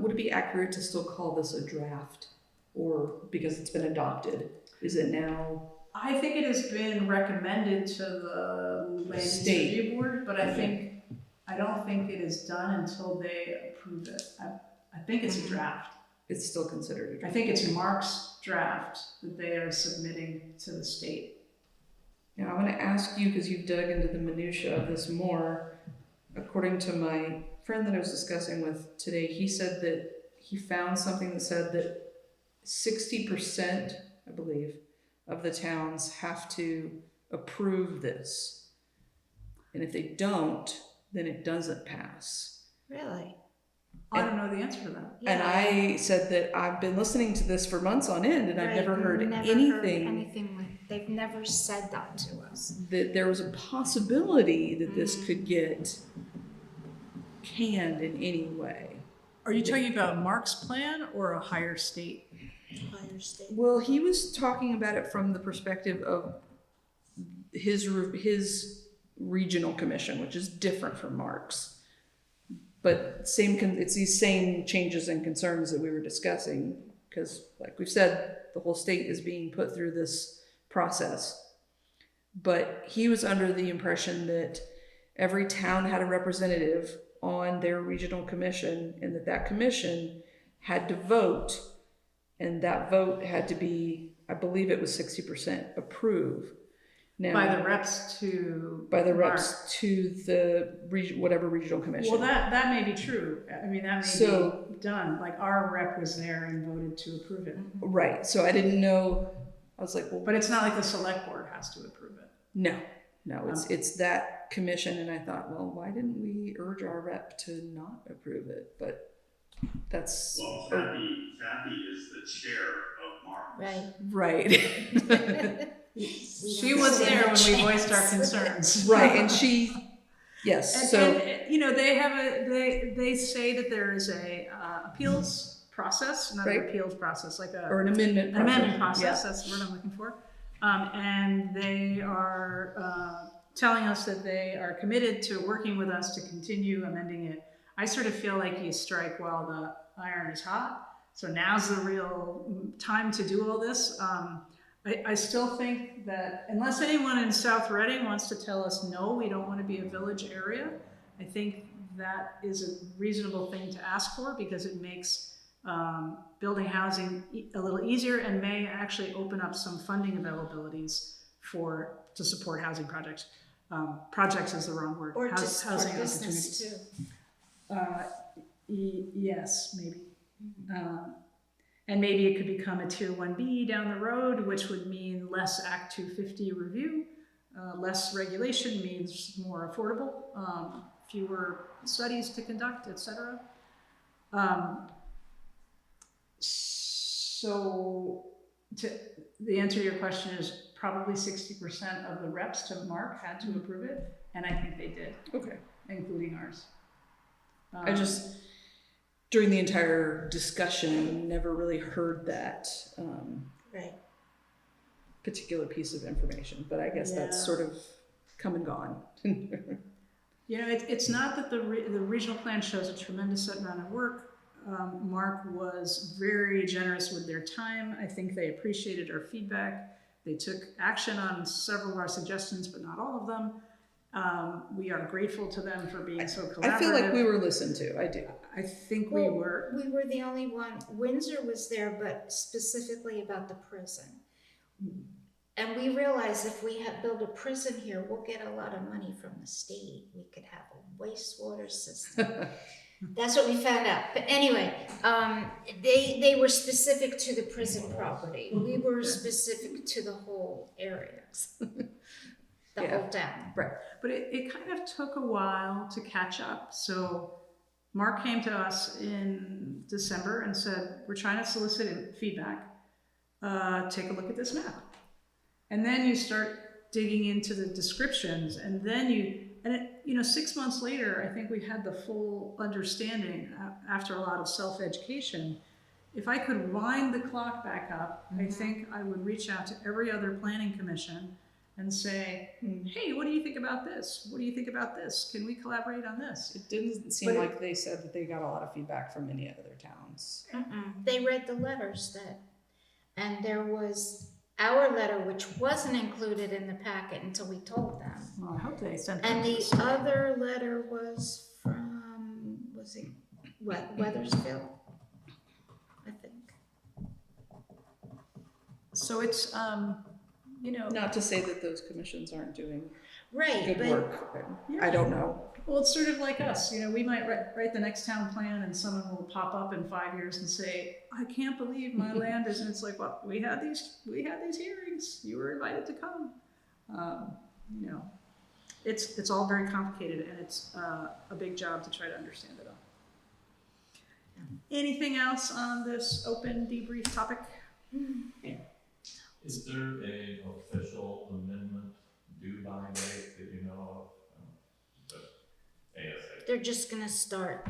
Would it be accurate to still call this a draft, or because it's been adopted? Is it now? I think it has been recommended to the Land Use Review Board, but I don't think it is done until they approve it. I think it's a draft. It's still considered a draft. I think it's Mark's draft that they are submitting to the state. Now, I want to ask you, because you've dug into the minutia of this more. According to my friend that I was discussing with today, he said that he found something that said that 60%, I believe, of the towns have to approve this. And if they don't, then it doesn't pass. Really? I don't know the answer to that. And I said that I've been listening to this for months on end, and I've never heard anything. They've never said that to us. That there was a possibility that this could get canned in any way. Are you talking about Mark's plan or a higher state? higher state. Well, he was talking about it from the perspective of his regional commission, which is different from Mark's. But it's these same changes and concerns that we were discussing, because like we've said, the whole state is being put through this process. But he was under the impression that every town had a representative on their regional commission, and that commission had to vote, and that vote had to be, I believe it was 60% approve. Now, By the reps to the whatever regional commission. Well, that may be true. I mean, that may be done. Like our rep was there and voted to approve it. Right. So I didn't know. I was like, well, but it's not like the select board has to approve it. No, it's that commission, and I thought, well, why didn't we urge our rep to not approve it? But that's Kathy is the chair of Mark. right. She was there when we voiced our concerns. Right, and she, yes. And you know, they say that there is a appeals process, not an appeals process, like or an amendment process. Amendment process. Yeah. That's the word I'm looking for. And they are telling us that they are committed to working with us to continue amending it. I sort of feel like you strike while the iron is hot. So now's the real time to do all this. I still think that unless anyone in South Reading wants to tell us, no, we don't want to be a village area, I think that is a reasonable thing to ask for, because it makes building housing a little easier and may actually open up some funding availabilities to support housing projects. Projects is the wrong word. Or just housing for business opportunities. Yes, maybe. And maybe it could become a tier 1B down the road, which would mean less Act 250 review. Less regulation means more affordable, fewer studies to conduct, etc. So the answer to your question is probably 60% of the reps to Mark had to approve it, and I think they did. Okay. Including ours. I just, during the entire discussion, never really heard that particular piece of information, but I guess that's sort of come and gone. You know, it's not that the regional plan shows a tremendous amount of work. Mark was very generous with their time. I think they appreciated our feedback. They took action on several of our suggestions, but not all of them. We are grateful to them for being so collaborative. I feel like we were listened to. I do. I think we were. We were the only one. Windsor was there, but specifically about the prison. And we realized if we build a prison here, we'll get a lot of money from the state. We could have a wastewater system. That's what we found out. But anyway, they were specific to the prison property. We were specific to the whole area. The whole town. Right. But it kind of took a while to catch up. So Mark came to us in December and said, we're trying to solicit feedback. Take a look at this map. And then you start digging into the descriptions, and then 6 months later, I think we had the full understanding after a lot of self-education. If I could wind the clock back up, I think I would reach out to every other planning commission and say, hey, what do you think about this? What do you think about this? Can we collaborate on this? It didn't seem like they said that they got a lot of feedback from any other towns. They read the letters and there was our letter, which wasn't included in the packet until we told them. Well, I hope they sent And that the to us. other letter was from, Weathersfield, I think. So it's, Not to say that those commissions aren't doing Right, good work. I don't know. Well, it's sort of like us, we might write the next town plan and someone will pop up in 5 years and say, I can't believe my land is, and it's like, well, we had these hearings, you were invited to come. It's all very complicated, and it's a big job to try to understand it all. Anything else on this open debrief topic? Is there a official amendment due by date that you know of? ASA. They're just gonna start.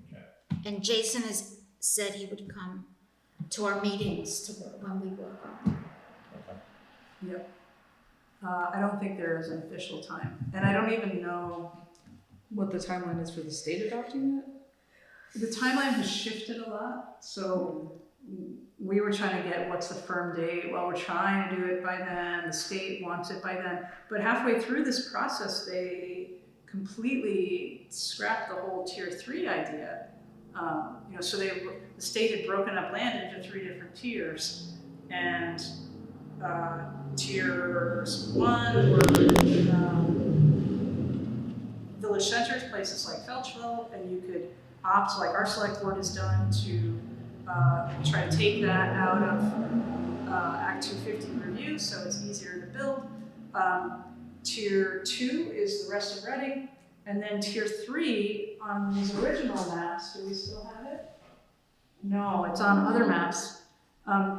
Okay. And Jason has said he would come. to our meetings, to when we work on it. Yep. I don't think there is an official time, and I don't even know. What the timeline is for the state adopting it? The timeline has shifted a lot, so we were trying to get what's the firm date. Well, we're trying to do it by then. The state wants it by then. But halfway through this process, they completely scrapped the whole tier 3 idea. So the state had broken up land into 3 different tiers, and tiers 1 were village centers, places like Felchville, and you could opt, like our select board has done, to try to take that out of Act 250 review, so it's easier to build. Tier 2 is the rest of Reading, and then tier 3 on these original maps, do we still have it? No, it's on other maps.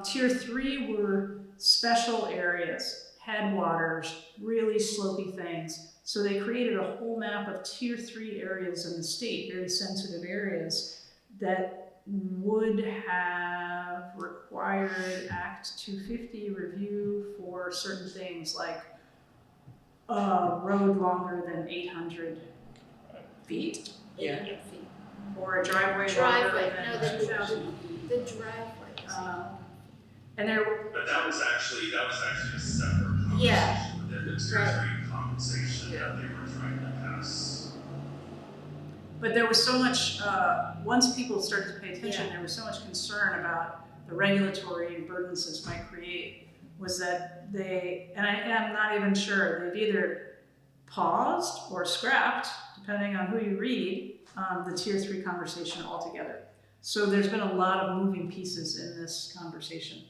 Tier 3 were special areas, headwaters, really slopey things. So they created a whole map of tier 3 areas in the state, very sensitive areas, that would have required Act 250 review for certain things like a road longer than 800 feet, Yeah. or a driveway longer Driveway, than no, the 2,000 feet. driveway. And there, But that was actually a separate conversation Yeah. within the tier 3 compensation that they were trying to pass. but there was so much, once people started to pay attention, Yeah. there was so much concern about the regulatory burdens this might create, was that they, and I am not even sure, they've either paused or scrapped, depending on who you read, the tier 3 conversation altogether. So there's been a lot of moving pieces in this conversation.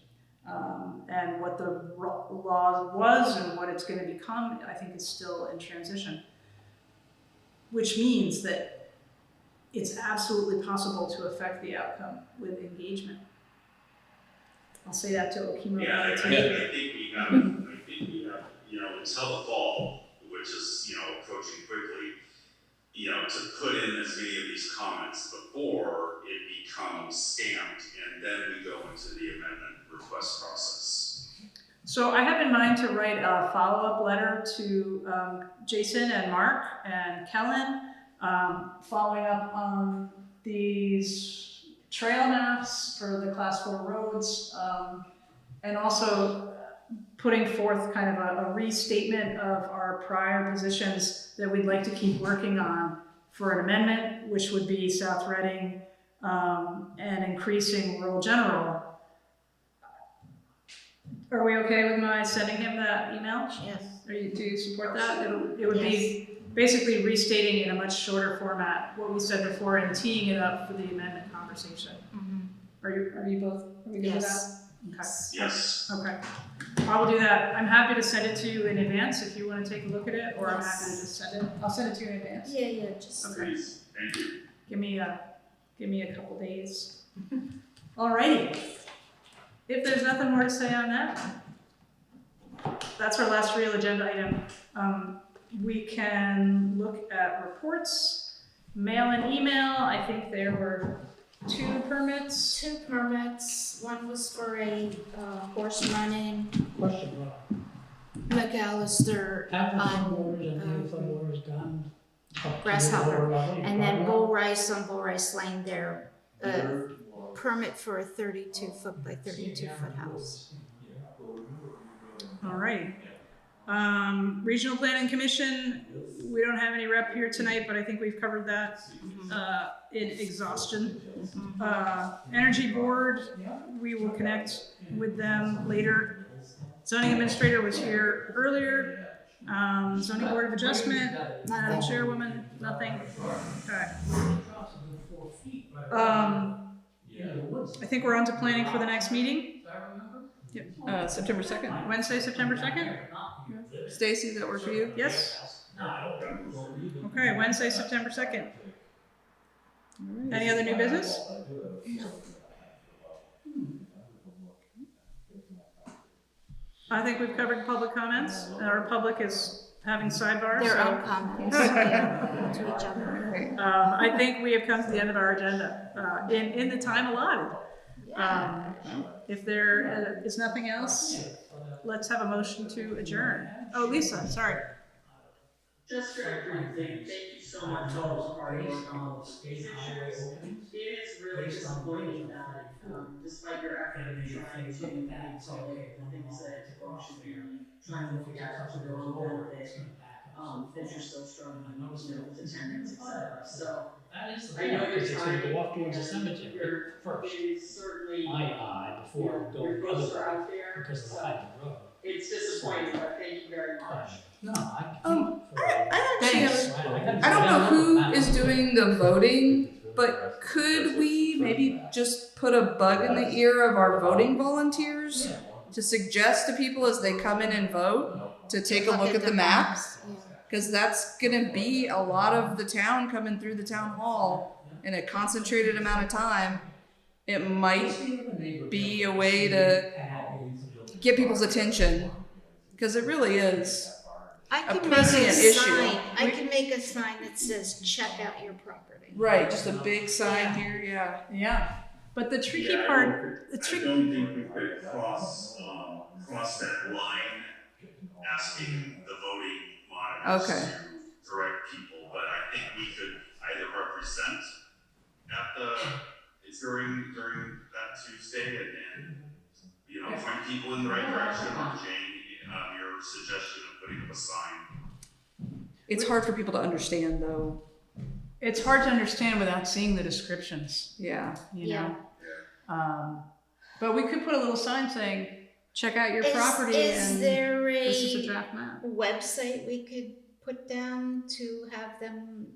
And what the law was and what it's going to become, I think is still in transition. Which means that it's absolutely possible to affect the outcome with engagement. I'll say that to Okemo. Yeah, I think we have, until the fall, which is, approaching quickly, to put in as many of these comments before it becomes stamped, and then we go into the amendment request process. So I have in mind to write a follow-up letter to Jason and Mark and Kellen, following up on these trail maps for the class 4 roads, and also putting forth kind of a restatement of our prior positions that we'd like to keep working on for an amendment, which would be South Reading and increasing rural general. Are we okay with my sending him that email? Yes. Do you support that? It would be basically restating in a much shorter format what we said before and teeing it up for the amendment conversation. Mm-hmm. Are we good with that? Yes. Yes. Okay. I will do that. I'm happy to send it to you in advance if you want to take a look at it, or I'm Yes. happy to just send it. I'll send it to you in advance. Yeah, just. Okay. Please, thank you. Give me a couple days. Alrighty. If there's nothing more to say on that, that's our last real agenda item. We can look at reports, mail and email. I think there were 2 permits. 2 permits. One was for a horse running, Question, Rob. McAllister, Have the floodwaters and the floodwaters done? up to Grasshopper. the lower level? and then Bull Rice on Bull Rice Lane there. Permit for a 32-foot by 32-foot house. Alright. Regional Planning Commission, we don't have any rep here tonight, but I think we've covered that in exhaustion. Energy Board, we will connect with them later. Zoning Administrator was here earlier. Zoning Board of Adjustment, Madam Chairwoman, nothing. Okay. I think we're on to planning for the next meeting. September 2nd. Wednesday, September 2nd? Stacy, does that work for you? Yes? Okay, Wednesday, September 2nd. Any other new business? I think we've covered public comments. Our public is having sidebars. Their so- own comments yeah, to each other. I think we have come to the end of our agenda in the time allotted. If there is nothing else, let's have a motion to adjourn. Oh, Lisa, sorry. Just very briefly, thank you so much for all the hard work on both of these issues. It is really disappointing that, despite your effort of trying to manipulate the things that folks should be trying to look at for their own benefit, that you're still struggling, with attendance, et cetera. So, I know you're trying, Go off towards the and cemetery you're, first. it is certainly, My eye before your going the goals other are way out there, because of the so height of the road. it's disappointing, but thank you very much. No, I I actually have, I I don't know who is doing the voting, but could we maybe just put a bug in the ear of our voting volunteers to suggest to people as they come in and vote to take a look at the maps? Because that's gonna be a lot of the town coming through the town hall in a concentrated amount of time. It might be a way to get people's attention, because it really is. I A can make a prescient issue. sign, I can make a sign that says, check out your property. Right, just a big sign here, yeah. Yeah, but the tricky Yeah, part, the I tricky, don't think we could cross that line, asking the voting monitors Okay. to direct people, but I think we could either represent at during that Tuesday and point people in the right direction, or Jane, your suggestion of putting up a sign. It's hard for people to understand, though. it's hard to understand without seeing the descriptions, Yeah. you know? But we could put a little sign saying, check out your property Is and there this is a a draft map. website we could put down to have them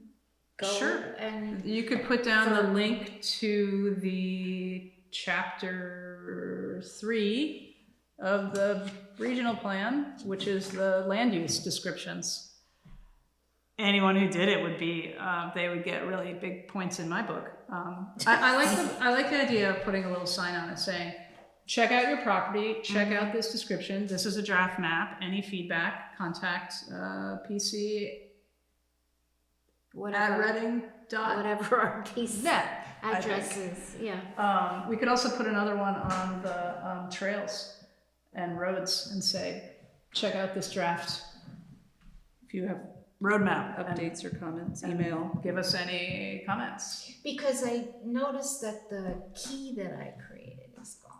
go? Sure. And You could put down the link to the chapter 3 of the regional plan, which is the land use descriptions. Anyone who did it would be, they would get really big points in my book. I like the idea of putting a little sign on it saying, check out your property, check out this description. This is a draft map. Any feedback, contact PC whatever, at Reading. whatever our piece Net, I think. address is, yeah. We could also put another one on the trails and roads and say, check out this draft If you have roadmap. updates or comments, email. Give us any comments. Because I noticed that the key that I created is gone.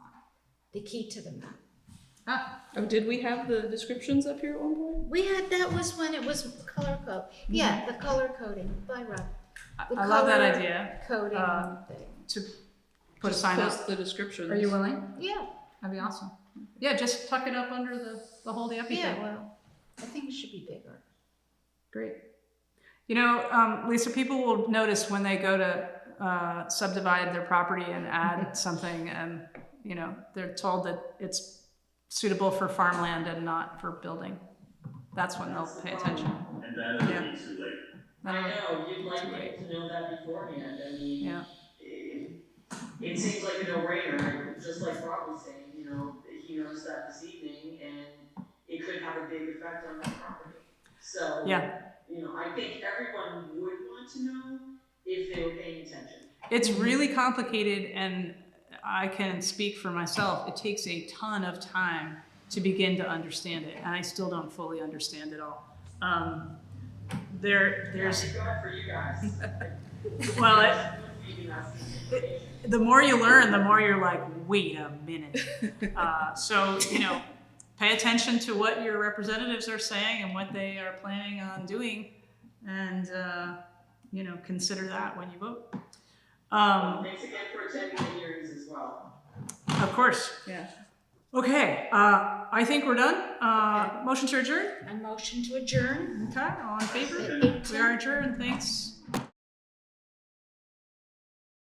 The key to the map. Oh, did we have the descriptions up here at one point? We had, that was when it was color code. Yeah, the color coding by Rob. The I love that color idea. Coding thing. To put a Just sign post up. the descriptions. Are you willing? Yeah, That'd be awesome. Yeah, just tuck it up under the whole Uppy yeah, thing. well, I think it should be bigger. Great. You know, Lisa, people will notice when they go to subdivide their property and add something, and they're told that it's suitable for farmland and not for building. That's when they'll pay attention. And then it'll be too late. I know, you'd like people to know that beforehand. I mean, Yeah. it seems like a no-brainer, just like Rob was saying, he noticed that this evening, and it could have a big effect on that property. So, Yeah. I think everyone would want to know if they were paying attention. It's really complicated, and I can speak for myself. It takes a ton of time to begin to understand it, and I still don't fully understand it all. There's Thank God for you guys. well, the more you learn, the more you're like, wait a minute. So pay attention to what your representatives are saying and what they are planning on doing, and consider that when you vote. Thanks again for attending the hearings as well. Of course. Yeah. Okay, I think we're done. Motion to adjourn? A motion to adjourn. Okay, all in favor? At 8:10. We are adjourned, thanks.